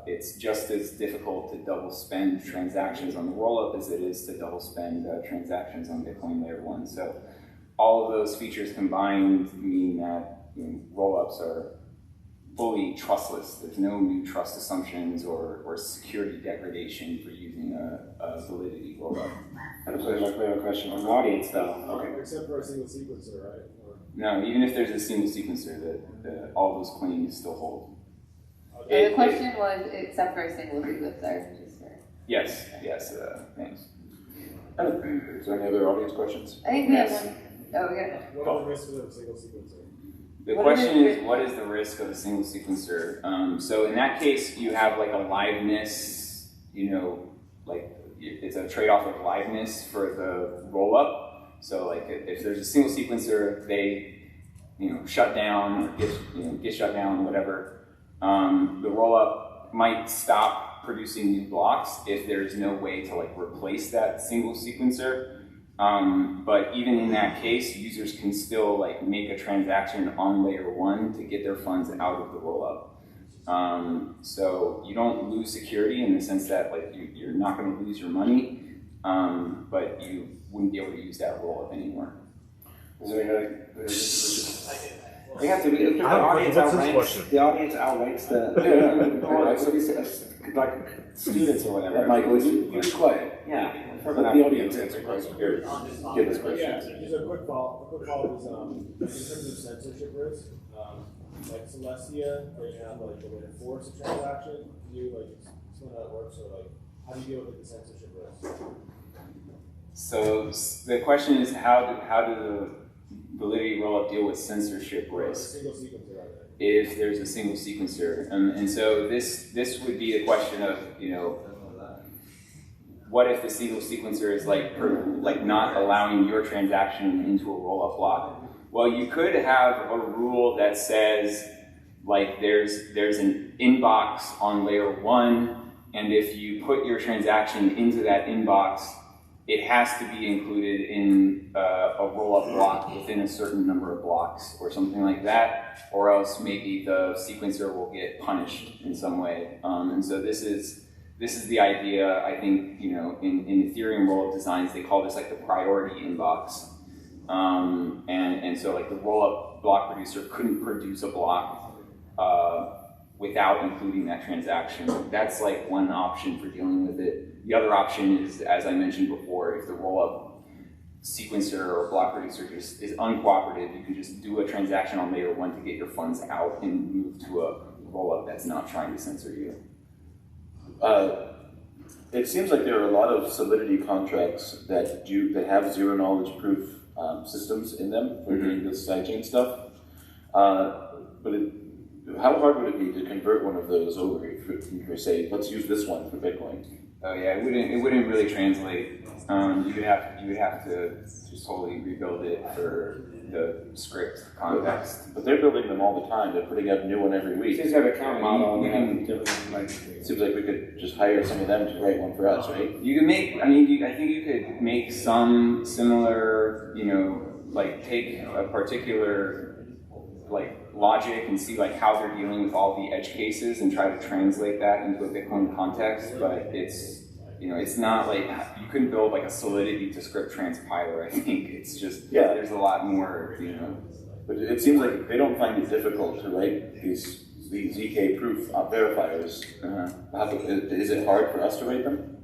S4: it's just as difficult to double spend transactions on the roll-up as it is to double spend transactions on Bitcoin layer 1. So all of those features combined mean that roll-ups are fully trustless. There's no new trust assumptions or security degradation for using a validity roll-up.
S2: I have a question from the audience, though.
S5: Okay. Except for a single sequencer, right?
S4: No, even if there's a single sequencer, all those claims still hold.
S1: The question was, except for a single sequencer.
S4: Yes, thanks.
S3: Is there any other audience questions?
S1: I think we have one. Oh, we got
S5: What are the risks of a single sequencer?
S4: The question is, what is the risk of a single sequencer? So in that case, you have like a liveness, like it's a trade-off of liveness for the roll-up. So like if there's a single sequencer, they shut down or get shut down, whatever. The roll-up might stop producing new blocks if there's no way to like replace that single sequencer. But even in that case, users can still like make a transaction on layer 1 to get their funds out of the roll-up. So you don't lose security in the sense that like you're not going to lose your money, but you wouldn't be able to use that roll-up anymore.
S2: Is there we have to. The audience outranks the like students or whatever.
S3: Michael, you be quiet.
S2: Yeah.
S3: Let the audience answer questions. Here, give us questions.
S5: Yeah, just a quick follow-up is in terms of censorship risk, like Celestia, where you have like the way to force a transaction, can you like explain how it works, or like how do you deal with the censorship risk?
S4: So the question is how do the validity rollup deal with censorship risk
S5: Single sequencer, right?
S4: if there's a single sequencer? And so this would be a question of, you know, what if the single sequencer is like not allowing your transaction into a rollup block? Well, you could have a rule that says like there's an inbox on layer 1, and if you put your transaction into that inbox, it has to be included in a rollup block within a certain number of blocks or something like that, or else maybe the sequencer will get punished in some way. And so this is the idea. I think, you know, in Ethereum rollup designs, they call this like the priority inbox. And so like the rollup block producer couldn't produce a block without including that transaction. That's like one option for dealing with it. The other option is, as I mentioned before, if the rollup sequencer or block producer just is uncooperative, you can just do a transaction on layer 1 to get your funds out and move to a rollup that's not trying to censor you.
S3: It seems like there are a lot of Solidity contracts that have zero knowledge proof systems in them for doing this sidechain stuff. How hard would it be to convert one of those over for say, let's use this one for Bitcoin?
S4: Oh yeah, it wouldn't really translate. You would have to just totally rebuild it for the script context.
S3: But they're building them all the time. They're putting out a new one every week.
S2: Seems to have a count model.
S3: It seems like we could just hire some of them to write one for us, right?
S4: You could make. I mean, I think you could make some similar. You know, like take a particular like logic and see like how they're dealing with all the edge cases and try to translate that into a Bitcoin context. But it's, you know, it's not like you couldn't build like a Solidity to script transpiler. I think it's just there's a lot more. You know,
S3: but it seems like they don't find it difficult to write these ZK proof verifiers. Is it hard for us to write them?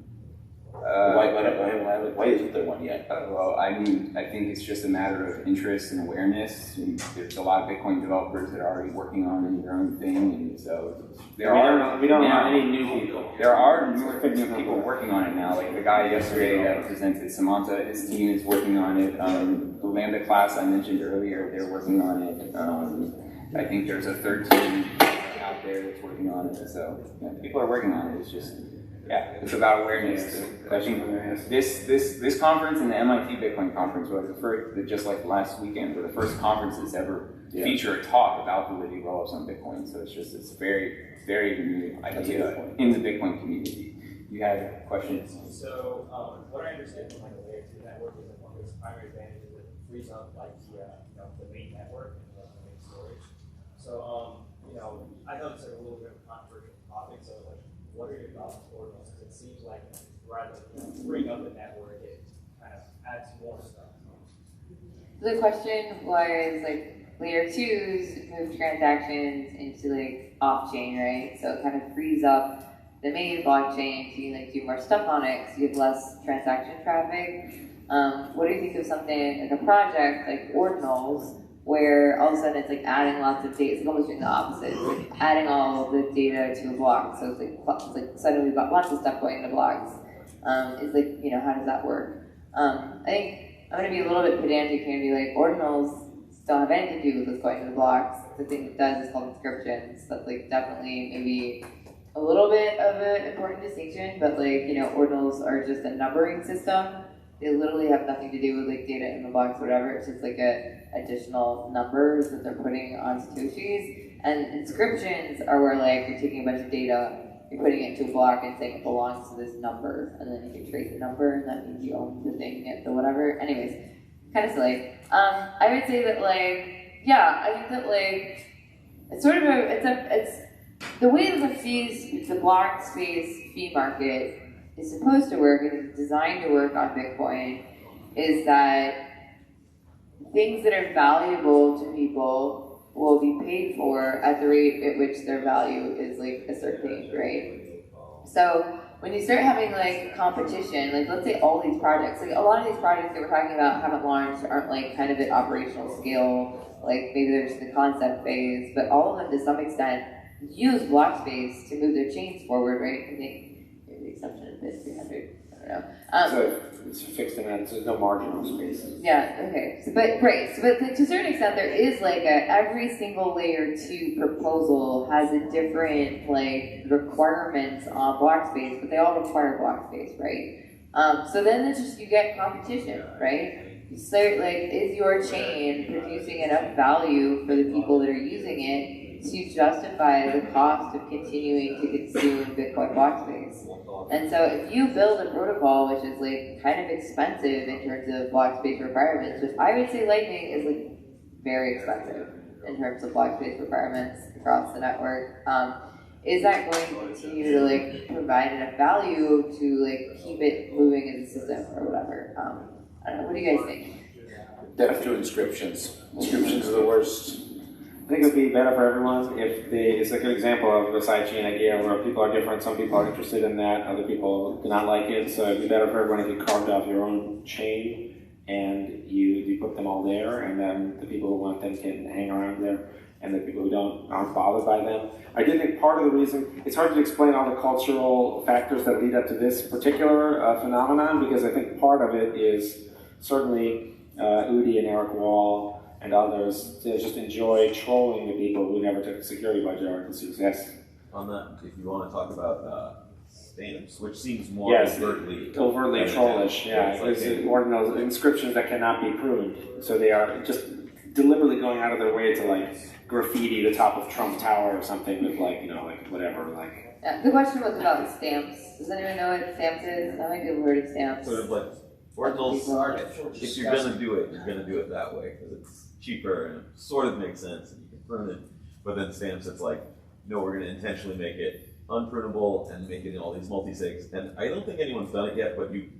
S3: Why isn't there one yet?
S4: Well, I mean, I think it's just a matter of interest and awareness. And there's a lot of Bitcoin developers that are already working on their own thing, and so
S2: we don't have any new people.
S4: There are new people working on it now. Like the guy yesterday that presented, Samantha, his team is working on it. The Lambda class I mentioned earlier, they're working on it. I think there's a third team out there that's working on it. So people are working on it. It's just. Yeah, it's about awareness. I think this conference and the MIT Bitcoin conference were the first, just like last weekend, were the first conferences ever feature a talk about validity rollups on Bitcoin. So it's a very, very new idea in the Bitcoin community. You had questions?
S6: So what I understand from like the Layer-2 network is that one of its primary advantages is it frees up like the main network and the main storage. So I know it's like a little bit of a controversial topic. So like, what are your thoughts on ordinals? Because it seems like rather than freeing up the network, it kind of adds more stuff.
S1: The question was like Layer-2s move transactions into like off-chain, right? So it kind of frees up the main blockchain so you can like do more stuff on it because you have less transaction traffic. What do you think of something like a project like ordinals, where all of a sudden it's like adding lots of data? It's almost doing the opposite. It's like adding all the data to a block. So it's like suddenly we've got lots of stuff going into blocks. It's like, how does that work? I think I'm going to be a little bit pedantic here and be like, ordinals don't have anything to do with what's going into the blocks. The thing it does is called inscriptions. That's like definitely maybe a little bit of an important distinction, but like, ordinals are just a numbering system. They literally have nothing to do with like data in the blocks, whatever. It's just like additional numbers that they're putting on Satoshis. And inscriptions are where like you're taking a bunch of data, you're putting it into a block and saying it belongs to this number, and then you can trace the number, and that means you own the thing, the whatever. Anyways, kind of silly. I would say that I think that it's sort of it's the way that the block space fee market is supposed to work and is designed to work on Bitcoin is that things that are valuable to people will be paid for at the rate at which their value is ascertained, right? So when you start having competition, let's say all these projects, a lot of these projects that we're talking about haven't launched, aren't kind of at operational scale, maybe they're just in the concept phase, but all of them to some extent use block space to move their chains forward, right? And they exception of bit 300. I don't know.
S2: So it's a fixed amount, so there's no marginal space.
S1: Yeah, okay. So, but to a certain extent, there is like every single layer 2 proposal has a different like requirements on block space, but they all require block space, right? So then it's just you get competition, right? So like, is your chain producing enough value for the people that are using it to justify the cost of continuing to consume Bitcoin block space? And so if you build a protocol which is like kind of expensive in terms of block space requirements, which I would say Lightning is like very expensive in terms of block space requirements across the network, is that going to continue to like provide enough value to like keep it moving as a system or whatever? I don't know, what do you guys think?
S3: Death to inscriptions. Inscriptions are the worst.
S2: I think it would be better for everyone if it's a good example of a sidechain idea where people are different. Some people are interested in that, other people do not like it. So it'd be better for everyone if you carved out your own chain and you put them all there, and then the people who want them can hang around there, and the people who aren't bothered by them. I do think part of the reason, it's hard to explain all the cultural factors that lead up to this particular phenomenon, because I think part of it is certainly Udi and Eric Wall and others to just enjoy trolling the people who never took a security budget or success.
S7: On that, if you want to talk about stamps, which seems more overtly
S2: trollish, yeah. It's ordinal inscriptions that cannot be proved, so they are just deliberately going out of their way to like graffiti the top of Trump Tower or something with like, you know, like whatever, like.
S1: Yeah, the question was about stamps. Does anyone know what stamps is? I might be heard of stamps.
S7: Sort of like ordinals. If you're gonna do it, you're gonna do it that way because it's cheaper and it sort of makes sense and you can prune it. But then stamps, it's like, no, we're gonna intentionally make it unprunable and make it in all these multi-sigs. And I don't think anyone's done it yet, but you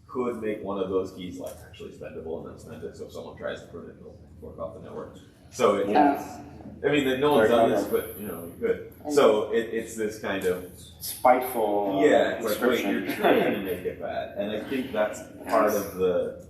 S7: could make one of those keys like actually spendable and then spend it. So if someone tries to prune it, it'll fork off the network. So it, I mean, no one's done this, but you know, you could. So it's this kind of
S2: spiteful
S7: it's like, wait, you're trying to make it bad, and I think that's part of the,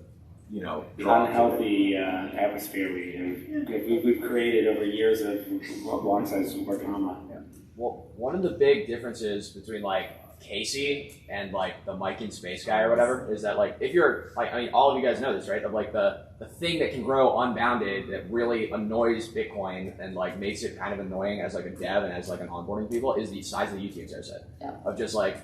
S7: you know,
S2: unhealthy atmosphere we've created over years of block size working on.
S8: Well, one of the big differences between like Casey and like the Mike in Space guy or whatever is that like if you're like, I mean, all of you guys know this, right? Of like the thing that can grow unbounded that really annoys Bitcoin and like makes it kind of annoying as like a dev and as like an onboarding people is the size of the UTXO set.
S1: Yeah.
S8: Of just like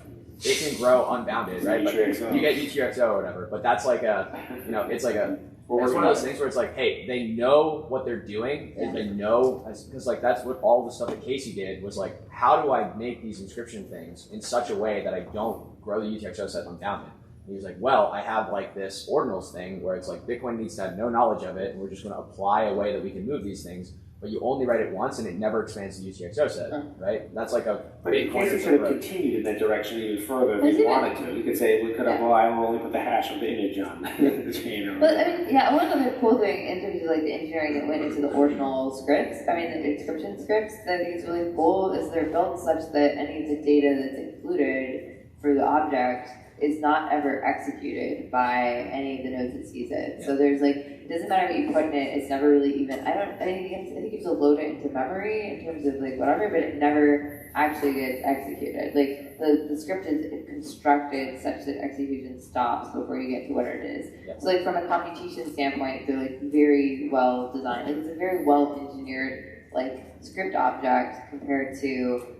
S8: it can grow unbounded, right? But you get UTXO or whatever, but that's like a, you know, it's like a, it's one of those things where it's like, hey, they know what they're doing, and they know, because like that's what all the stuff that Casey did was like, how do I make these inscription things in such a way that I don't grow the UTXO set unbounded? And he was like, well, I have like this ordinals thing where it's like Bitcoin needs to have no knowledge of it, and we're just going to apply a way that we can move these things, but you only write it once and it never expands the UTXO set, right? That's like a big point.
S2: Casey could have continued in that direction even further if he wanted to. You could say, we could have, well, I will only put the hash of the image on the chain.
S1: But I mean, yeah, one of the cool thing in terms of like the engineering that went into the ordinal scripts, I mean the inscription scripts that I think is really cool is they're built such that any of the data that's included for the object is not ever executed by any of the nodes that sees it. Yeah. So there's like, it doesn't matter what you put in it, it's never really even, I think you have to load it into memory in terms of like whatever, but it never actually gets executed. Like the script is constructed such that execution stops before you get to what it is. Yeah. So like from a computation standpoint, they're like very well designed. Like it's a very well engineered like script object compared to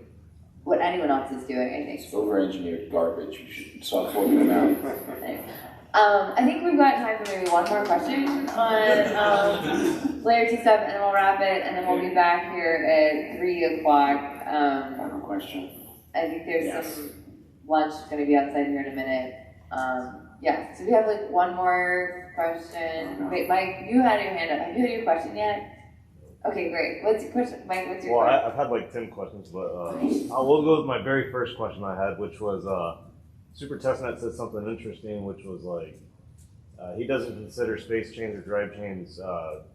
S1: what anyone else is doing, I think.
S3: It's over-engineered garbage. You should stop working them out.
S1: I think we've got time for maybe one more question on Layer-2 stuff, and then we'll wrap it, and then we'll be back here at 3 o'clock.
S2: Final question.
S1: I think there's some lunch going to be outside here in a minute. Yeah, so we have like one more question. Wait, Mike, you had your hand up. Have you had your question yet? Okay, great. What's your question, Mike? What's your question?
S5: Well, I've had like 10 questions, but I will go with my very first question I had, which was Super Testnet said something interesting, which was like he doesn't consider space chains or drive chains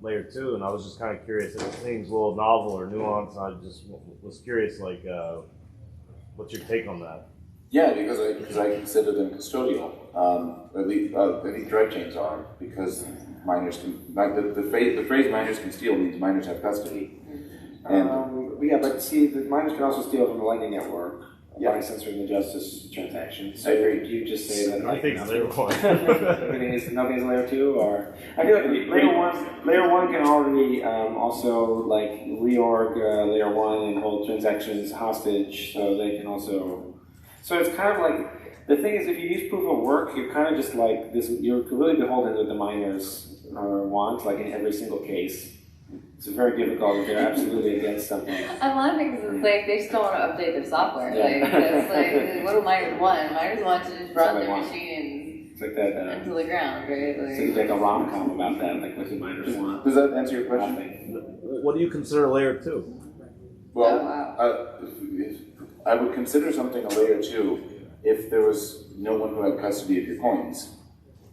S5: layer 2, and I was just kind of curious. It seems a little novel or nuanced. I just was curious, like, what's your take on that?
S3: Yeah, because I consider them custodial. At least I think drive chains are, because miners can. The phrase "miners can steal" means miners have custody. And
S2: yeah, but see, the miners can also steal from the Lightning Network. applying censoring the justice transaction. So
S3: I agree.
S2: you just say that
S5: I think it's layer one.
S2: nothing is layer 2, or I feel like layer one can already also like reorg layer 1 and hold transactions hostage, so they can also. So it's kind of like the thing is, if you use proof of work, you're kind of just like this. You're really beholden to the miners want, like in every single case. It's very difficult if they're absolutely against something.
S1: I'm laughing because it's like they just don't want to update their software.
S2: Yeah.
S1: Like, that's like, what do miners want? Miners want to just run their
S2: want.
S1: machine
S2: It's like that.
S1: into the ground, right?
S2: It's like a rom-com about that, like what do miners want.
S3: Does that answer your question?
S2: Nothing.
S5: What do you consider layer 2?
S3: Well,
S1: Oh, wow.
S3: I would consider something a layer 2 if there was no one who had custody of your coins,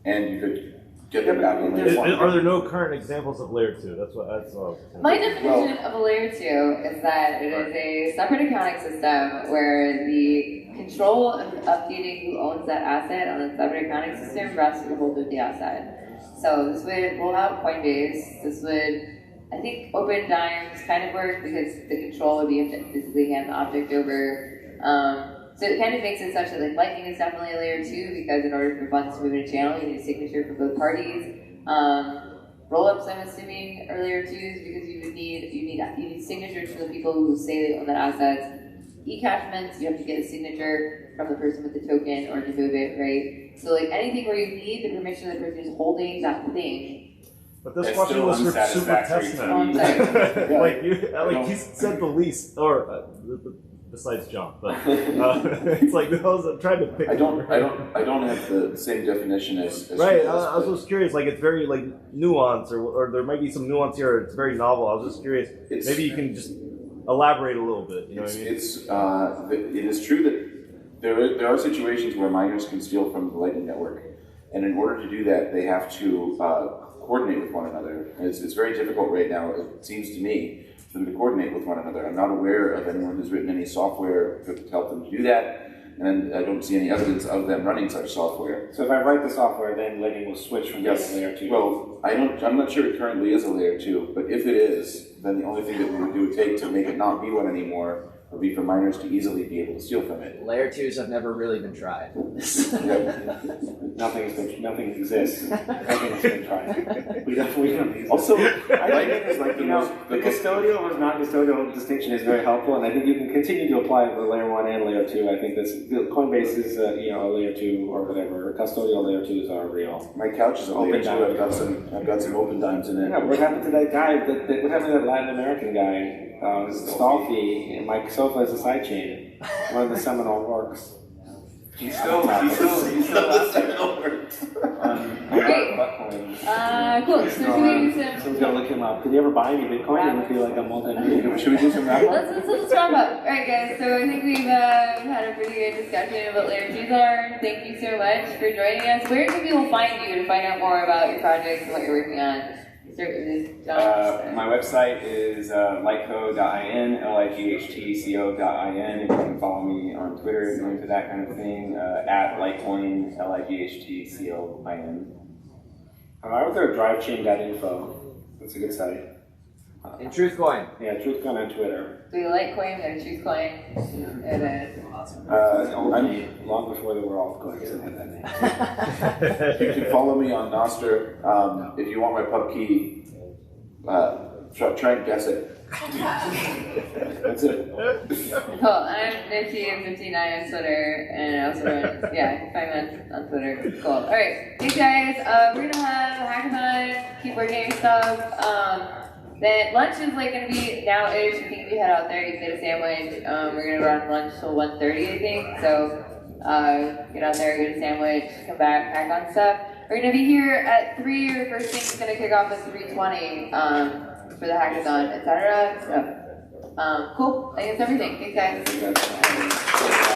S3: and you could get them back in layer 1.
S5: Are there no current examples of layer 2? That's what.
S1: My definition of a layer 2 is that it is a separate accounting system where the control of updating who owns that asset on the separate accounting system rests with the holder of the asset. So this would roll out Coinbase. This would, I think, Open Dimes kind of work because the control would be if to physically hand the object over. So it kind of makes it such that like Lightning is definitely a layer 2 because in order for funds to move in a channel, you need a signature from both parties. Roll-ups, I'm assuming, are layer 2s because you need signatures from the people who say they own that asset. E-cashments, you have to get a signature from the person with the token in order to move it, right? So like anything where you need the permission of the person who's holding that thing.
S5: But this
S4: It's
S5: question
S4: still
S5: was for Super
S4: unsatisfactory to
S5: Testnet.
S1: me.
S5: Like you said the least, or besides John, but it's like I'm trying to pick.
S3: I don't have the same definition as
S5: Right,
S3: you guys,
S5: I was just curious. Like it's very like nuanced, or there might be some nuance here. It's very novel. I was just curious. Maybe you can just elaborate a little bit. You know what I mean?
S3: It is true that there are situations where miners can steal from the Lightning Network, and in order to do that, they have to coordinate with one another. It's very difficult right now, it seems to me, for them to coordinate with one another. I'm not aware of anyone who's written any software to help them to do that, and I don't see any evidence of them running such software.
S2: So if I write the software, then Lightning will switch from being a layer 2.
S3: Well, I'm not sure it currently is a layer 2, but if it is, then the only thing that it would take to make it not be one anymore would be for miners to easily be able to steal from it.
S8: Layer 2s have never really been tried.
S2: Nothing exists. Nothing has been tried. We don't exist.
S3: Also,
S2: Lightning is like, the custodial versus non-custodial distinction is very helpful, and I think you can continue to apply it to layer 1 and layer 2. I think Coinbase is a layer 2 or whatever. Custodial layer 2s are real.
S3: My couch is a layer 2. I've got some open dimes in it.
S2: Yeah, what happened to that guy? What happened to that Latin American guy? Stolfi, and my sofa is a sidechain. One of the seminal works.
S4: He's still seminal works.
S1: Great. Cool. So should we do some?
S2: Someone's gonna look him up. Could you ever buy any Bitcoin? It would be like a multi-million.
S3: Should we do some wrap up?
S1: Let's wrap up. All right, guys. So I think we've had a pretty good discussion about layer 2s are. Thank you so much for joining us. Where can people find you to find out more about your projects and what you're working on?
S4: My website is lightco.in, lightco.in. You can follow me on Twitter if you're into that kind of thing, at Litecoin, lightcoin.
S2: I would go to drivechain.info. That's a good site.
S8: And Truthcoin.
S2: Yeah, Truthcoin on Twitter.
S1: Do you Litecoin or Truthcoin? And then
S2: Long before there were altcoins that had that name.
S3: You can follow me on Nostr. If you want my pub key, try and guess it. That's it.
S1: cool. I'm Niftynei on Twitter, and I also run, find me on Twitter. Cool. All right, thanks guys. We're gonna have a hackathon. Keep working your stuff. Then lunch is like gonna be now-ish. I think if you head out there, you can get a sandwich. We're gonna run lunch till 1:30, I think. So get out there, get a sandwich, come back, hack on stuff. We're gonna be here at 3. Your first thing is gonna kick off at 3:20 for the hackathon, etc. So cool. I think that's everything. Thanks, guys.